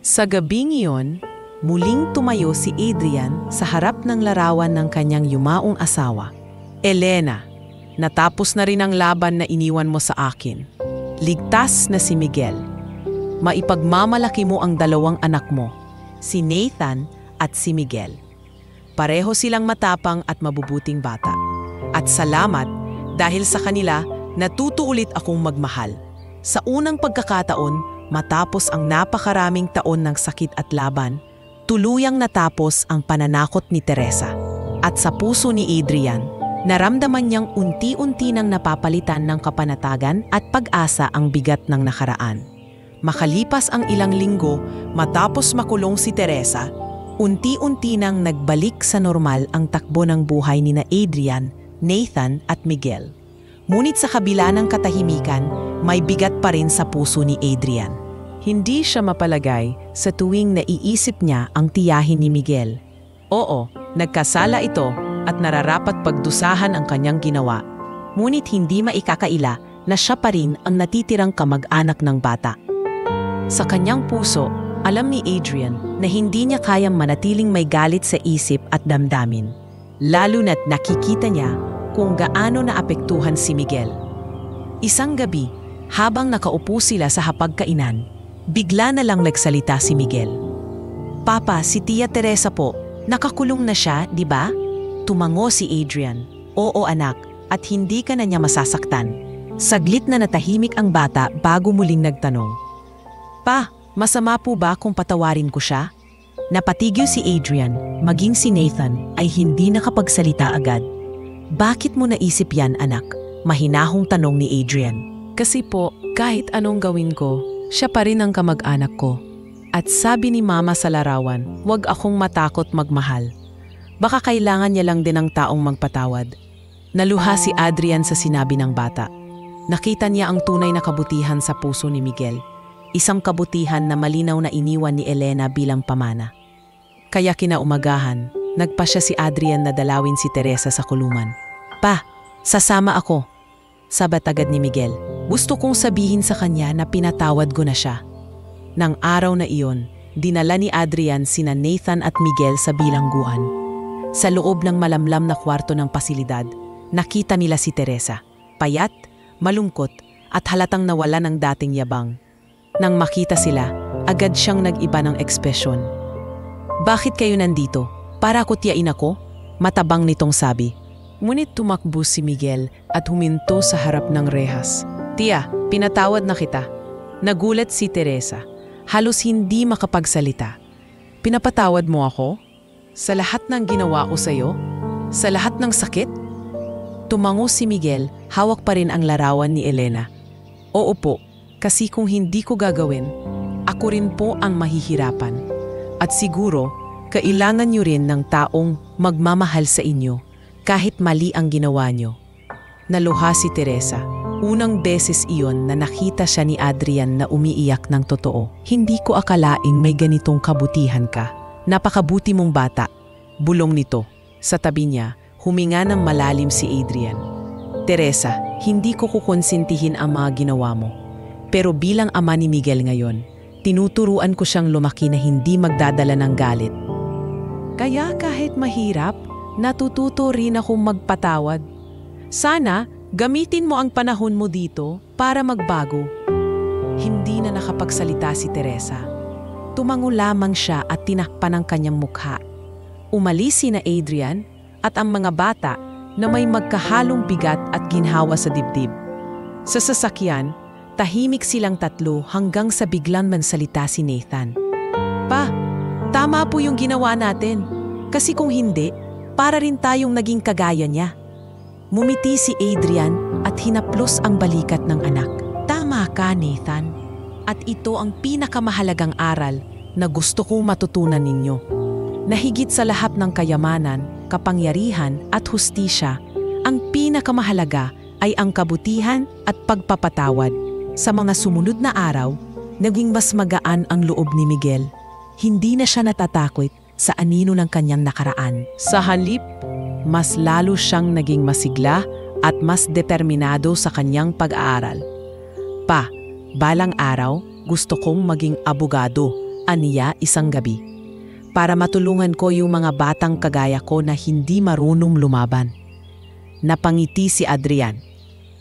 Sa gabing iyon, muling tumayo si Adrian sa harap ng larawan ng kanyang yumaong asawa. Elena, natapos na rin ang laban na iniwan mo sa akin. Ligtas na si Miguel. Maipagmamalaki mo ang dalawang anak mo, si Nathan at si Miguel. Pareho silang matapang at mabubuting bata. At salamat dahil sa kanila natuto ulit akong magmahal. Sa unang pagkakataon, matapos ang napakaraming taon ng sakit at laban, tuluyang natapos ang pananakot ni Teresa. At sa puso ni Adrian, naramdaman niyang unti-unti nang napapalitan ng kapanatagan at pag-asa ang bigat ng nakaraan. Makalipas ang ilang linggo matapos makulong si Teresa, unti-unti nang nagbalik sa normal ang takbo ng buhay ni Adrian, Nathan at Miguel. Ngunit sa kabila ng katahimikan, may bigat pa rin sa puso ni Adrian. Hindi siya mapalagay sa tuwing naiisip niya ang tiyahin ni Miguel. Oo, nagkasala ito at nararapat pagdusahan ang kanyang ginawa. Ngunit hindi maikakaila na siya pa rin ang natitirang kamag-anak ng bata. Sa kanyang puso, alam ni Adrian na hindi niya kayang manatiling may galit sa isip at damdamin. Lalo na't nakikita niya kung gaano naapektuhan si Miguel. Isang gabi, habang nakaupo sila sa hapagkainan, bigla na lang nagsalita si Miguel. "Papa, si Tia Teresa po, nakakulong na siya, di ba?" Tumango si Adrian. "Oo anak, at hindi ka na niya masasaktan." Saglit na natahimik ang bata bago muling nagtanong. "Pa, masama po ba kung patawarin ko siya?" Napatigil si Adrian, maging si Nathan ay hindi nakapagsalita agad. "Bakit mo naisip yan, anak?" Mahinahong tanong ni Adrian. Kasi po, kahit anong gawin ko, siya pa rin ang kamag-anak ko. At sabi ni Mama sa larawan, huwag akong matakot magmahal. Baka kailangan niya lang din ng taong magpatawad. Naluha si Adrian sa sinabi ng bata. Nakita niya ang tunay na kabutihan sa puso ni Miguel. Isang kabutihan na malinaw na iniwan ni Elena bilang pamana. Kaya kinaumagahan, nagpasya si Adrian na dalawin si Teresa sa kulungan. "Pa, sasama ako," sabat agad ni Miguel. "Gusto kong sabihin sa kanya na pinatawad ko na siya." Nang araw na iyon, dinala ni Adrian sina Nathan at Miguel sa bilangguan. Sa loob ng malamlam na kwarto ng pasilidad, nakita nila si Teresa. Payat, malungkot, at halatang nawala ng dating yabang. Nang makita sila, agad siyang nag-iba ng ekspresyon. "Bakit kayo nandito? Para kutyain ako?" Matabang nitong sabi. Ngunit tumakbo si Miguel at huminto sa harap ng rehas. "Tia, pinatawad na kita." Nagulat si Teresa. Halos hindi makapagsalita. "Pinapatawad mo ako? Sa lahat ng ginawa ko sa'yo? Sa lahat ng sakit?" Tumango si Miguel, hawak pa rin ang larawan ni Elena. "Oo po, kasi kung hindi ko gagawin, ako rin po ang mahihirapan. At siguro, kailangan niyo rin ng taong magmamahal sa inyo kahit mali ang ginawa niyo." Naluha si Teresa. Unang beses iyon na nakita siya ni Adrian na umiiyak ng totoo. "Hindi ko akalaing may ganitong kabutihan ka. Napakabuti mong bata." Bulong nito. Sa tabi niya, huminga ng malalim si Adrian. "Teresa, hindi ko kukonsintihin ang mga ginawa mo. Pero bilang ama ni Miguel ngayon, tinuturuan ko siyang lumaki na hindi magdadala ng galit. Kaya kahit mahirap, natututo rin akong magpatawad. Sana gamitin mo ang panahon mo dito para magbago." Hindi na nakapagsalita si Teresa. Tumango lamang siya at tinakpan ang kanyang mukha. Umalis sina Adrian at ang mga bata na may magkahalong bigat at ginhawa sa dibdib. Sa sasakyan, tahimik silang tatlo hanggang sa biglang mansalita si Nathan. "Pa, tama po yung ginawa natin. Kasi kung hindi, para rin tayong naging kagaya niya." Mumiti si Adrian at hinaplos ang balikat ng anak. "Tama ka, Nathan. At ito ang pinakamahalagang aral na gusto kong matutunan ninyo. Na higit sa lahat ng kayamanan, kapangyarihan at hustisya, ang pinakamahalaga ay ang kabutihan at pagpapatawad." Sa mga sumunod na araw, naging mas magaan ang loob ni Miguel. Hindi na siya natatakot sa anino ng kanyang nakaraan. Sa halip, mas lalo siyang naging masigla at mas determinado sa kanyang pag-aaral. Pa, balang araw, gusto kong maging abogado, aniya isang gabi. Para matulungan ko yung mga batang kagaya ko na hindi marunong lumaban. Napangiti si Adrian.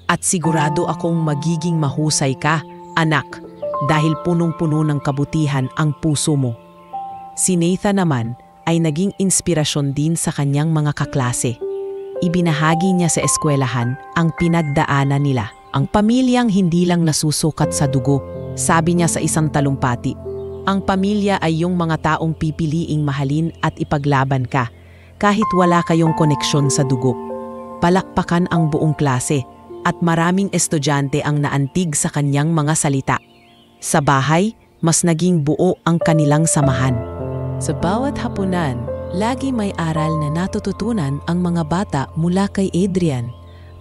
At sigurado akong magiging mahusay ka, anak, dahil punong-puno ng kabutihan ang puso mo. Si Nathan naman ay naging inspirasyon din sa kanyang mga kaklase. Ibinahagi niya sa eskwelahan ang pinagdaanan nila. Ang pamilyang hindi lang nasusukat sa dugo, sabi niya sa isang talumpati. Ang pamilya ay yung mga taong pipiliing mahalin at ipaglaban ka, kahit wala kayong koneksyon sa dugo. Palakpakan ang buong klase at maraming estudyante ang naantig sa kanyang mga salita. Sa bahay, mas naging buo ang kanilang samahan. Sa bawat hapunan, lagi may aral na natututunan ang mga bata mula kay Adrian.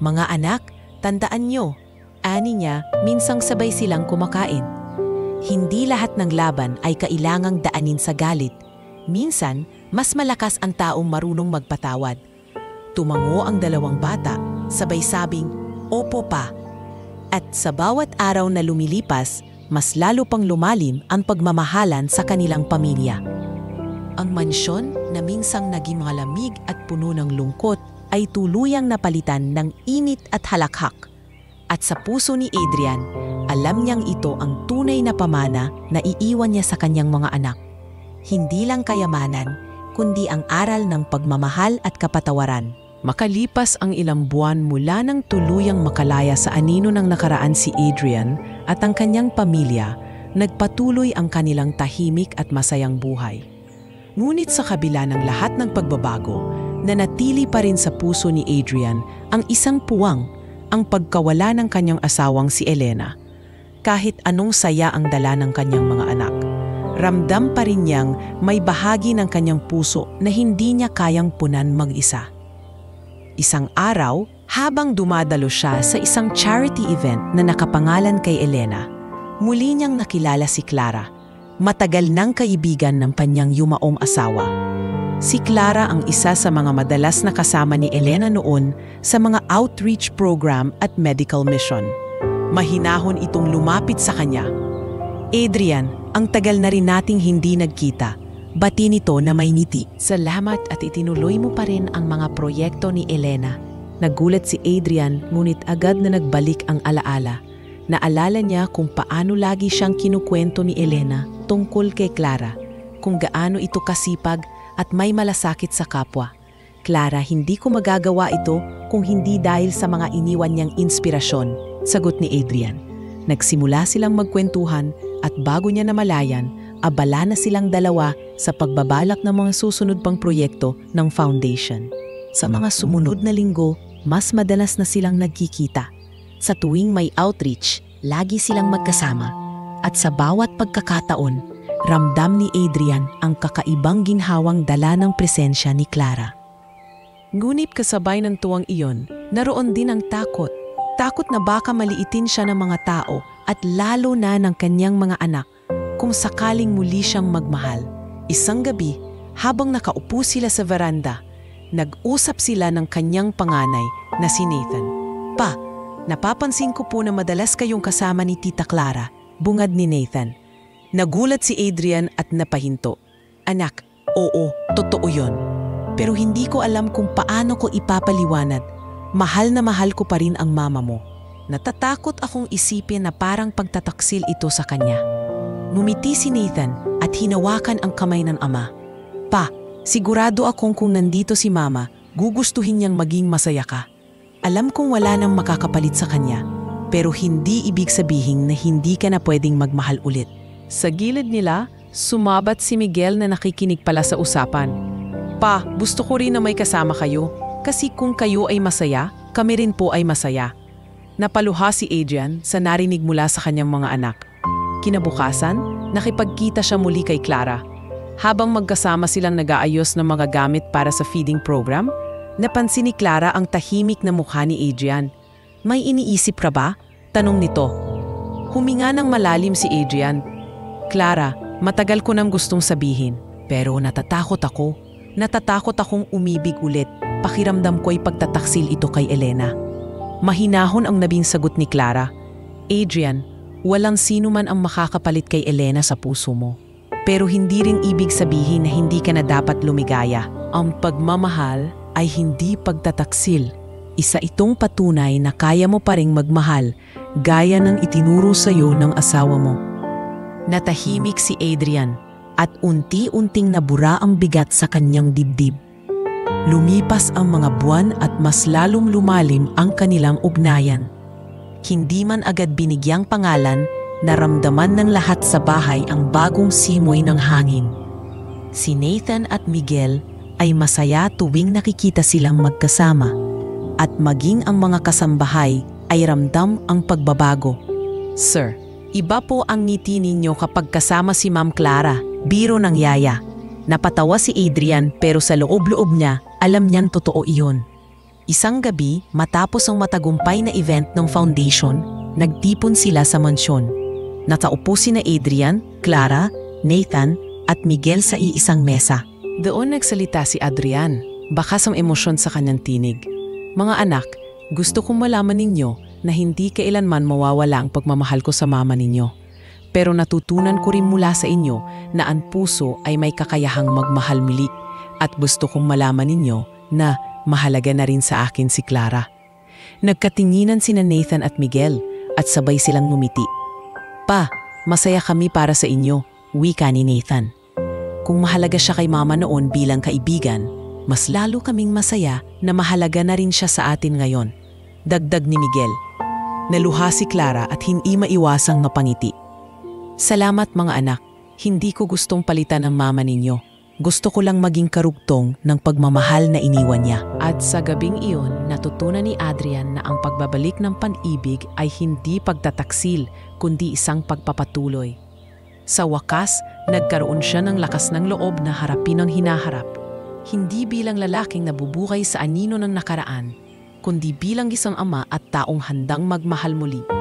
Mga anak, tandaan nyo, ani niya, minsang sabay silang kumakain. Hindi lahat ng laban ay kailangang daanin sa galit. Minsan, mas malakas ang taong marunong magpatawad. Tumango ang dalawang bata, sabay sabing, "Opo pa." At sa bawat araw na lumilipas, mas lalo pang lumalim ang pagmamahalan sa kanilang pamilya. Ang mansyon na minsang naging malamig at puno ng lungkot ay tuluyang napalitan ng init at halakhak. At sa puso ni Adrian, alam niyang ito ang tunay na pamana na iiwan niya sa kanyang mga anak. Hindi lang kayamanan, kundi ang aral ng pagmamahal at kapatawaran. Makalipas ang ilang buwan mula nang tuluyang makalaya sa anino ng nakaraan si Adrian at ang kanyang pamilya, nagpatuloy ang kanilang tahimik at masayang buhay. Ngunit sa kabila ng lahat ng pagbabago, nanatili pa rin sa puso ni Adrian ang isang puwang, ang pagkawala ng kanyang asawang si Elena. Kahit anong saya ang dala ng kanyang mga anak, ramdam pa rin niyang may bahagi ng kanyang puso na hindi niya kayang punan mag-isa. Isang araw, habang dumadalo siya sa isang charity event na nakapangalan kay Elena, muli niyang nakilala si Clara, matagal nang kaibigan ng kanyang yumaong asawa. Si Clara ang isa sa mga madalas na kasama ni Elena noon sa mga outreach program at medical mission. Mahinahon itong lumapit sa kanya. "Adrian, ang tagal na rin nating hindi nagkita." Bati nito na may ngiti. "Salamat at itinuloy mo pa rin ang mga proyekto ni Elena." Nagulat si Adrian ngunit agad na nagbalik ang alaala. Naalala niya kung paano lagi siyang kinukwento ni Elena tungkol kay Clara, kung gaano ito kasipag at may malasakit sa kapwa. "Clara, hindi ko magagawa ito kung hindi dahil sa mga iniwan niyang inspirasyon," sagot ni Adrian. Nagsimula silang magkwentuhan at bago niya namalayan, abala na silang dalawa sa pagbabalak ng mga susunod pang proyekto ng foundation. Sa mga sumunod na linggo, mas madalas na silang nagkikita. Sa tuwing may outreach, lagi silang magkasama. At sa bawat pagkakataon, ramdam ni Adrian ang kakaibang ginhawang dala ng presensya ni Clara. Ngunit kasabay ng tuwang iyon, naroon din ang takot. Takot na baka maliitin siya ng mga tao at lalo na ng kanyang mga anak kung sakaling muli siyang magmahal. Isang gabi, habang nakaupo sila sa veranda, nag-usap sila ng kanyang panganay na si Nathan. "Pa, napapansin ko po na madalas kayong kasama ni Tita Clara," bungad ni Nathan. Nagulat si Adrian at napahinto. "Anak, oo, totoo yon. Pero hindi ko alam kung paano ko ipapaliwanag. Mahal na mahal ko pa rin ang mama mo. Natatakot akong isipin na parang pagtataksil ito sa kanya." Ngumiti si Nathan at hinawakan ang kamay ng ama. "Pa, sigurado akong kung nandito si mama, gugustuhin niyang maging masaya ka. Alam kong wala nang makakapalit sa kanya, pero hindi ibig sabihin na hindi ka na pwedeng magmahal ulit." Sa gilid nila, sumabat si Miguel na nakikinig pala sa usapan. "Pa, gusto ko rin na may kasama kayo, kasi kung kayo ay masaya, kami rin po ay masaya." Napaluha si Adrian sa narinig mula sa kanyang mga anak. Kinabukasan, nakipagkita siya muli kay Clara. Habang magkasama silang nag-aayos ng mga gamit para sa feeding program, napansin ni Clara ang tahimik na mukha ni Adrian. "May iniisip ka ba?" tanong nito. Huminga ng malalim si Adrian. "Clara, matagal ko nang gustong sabihin, pero natatakot ako. Natatakot akong umibig ulit. Pakiramdam ko'y pagtataksil ito kay Elena." Mahinahon ang nabing sagot ni Clara. Adrian, walang sino man ang makakapalit kay Elena sa puso mo. Pero hindi ring ibig sabihin na hindi ka na dapat lumigaya. Ang pagmamahal ay hindi pagtataksil. Isa itong patunay na kaya mo pa ring magmahal gaya ng itinuro sa iyo ng asawa mo. Natahimik si Adrian at unti-unting nabura ang bigat sa kanyang dibdib. Lumipas ang mga buwan at mas lalong lumalim ang kanilang ugnayan. Hindi man agad binigyang pangalan, naramdaman ng lahat sa bahay ang bagong simoy ng hangin. Si Nathan at Miguel ay masaya tuwing nakikita silang magkasama at maging ang mga kasambahay ay ramdam ang pagbabago. Sir, iba po ang ngiti ninyo kapag kasama si Ma'am Clara, biro ng yaya. Napatawa si Adrian pero sa loob-loob niya, alam niyang totoo iyon. Isang gabi, matapos ang matagumpay na event ng foundation, nagtipon sila sa mansyon. Nataupo sina Adrian, Clara, Nathan at Miguel sa iisang mesa. Doon nagsalita si Adrian, bakas ang emosyon sa kanyang tinig. Mga anak, gusto kong malaman ninyo na hindi kailanman mawawala ang pagmamahal ko sa mama ninyo. Pero natutunan ko rin mula sa inyo na ang puso ay may kakayahang magmahal muli at gusto kong malaman ninyo na mahalaga na rin sa akin si Clara. Nagkatinginan sina Nathan at Miguel at sabay silang ngumiti. Pa, masaya kami para sa inyo, wika ni Nathan. Kung mahalaga siya kay mama noon bilang kaibigan, mas lalo kaming masaya na mahalaga na rin siya sa atin ngayon. Dagdag ni Miguel. Naluha si Clara at hindi maiwasang napangiti. Salamat mga anak, hindi ko gustong palitan ang mama ninyo. Gusto ko lang maging karugtong ng pagmamahal na iniwan niya. At sa gabing iyon, natutunan ni Adrian na ang pagbabalik ng pag-ibig ay hindi pagtataksil, kundi isang pagpapatuloy. Sa wakas, nagkaroon siya ng lakas ng loob na harapin ang hinaharap. Hindi bilang lalaking nabubuhay sa anino ng nakaraan, kundi bilang isang ama at taong handang magmahal muli.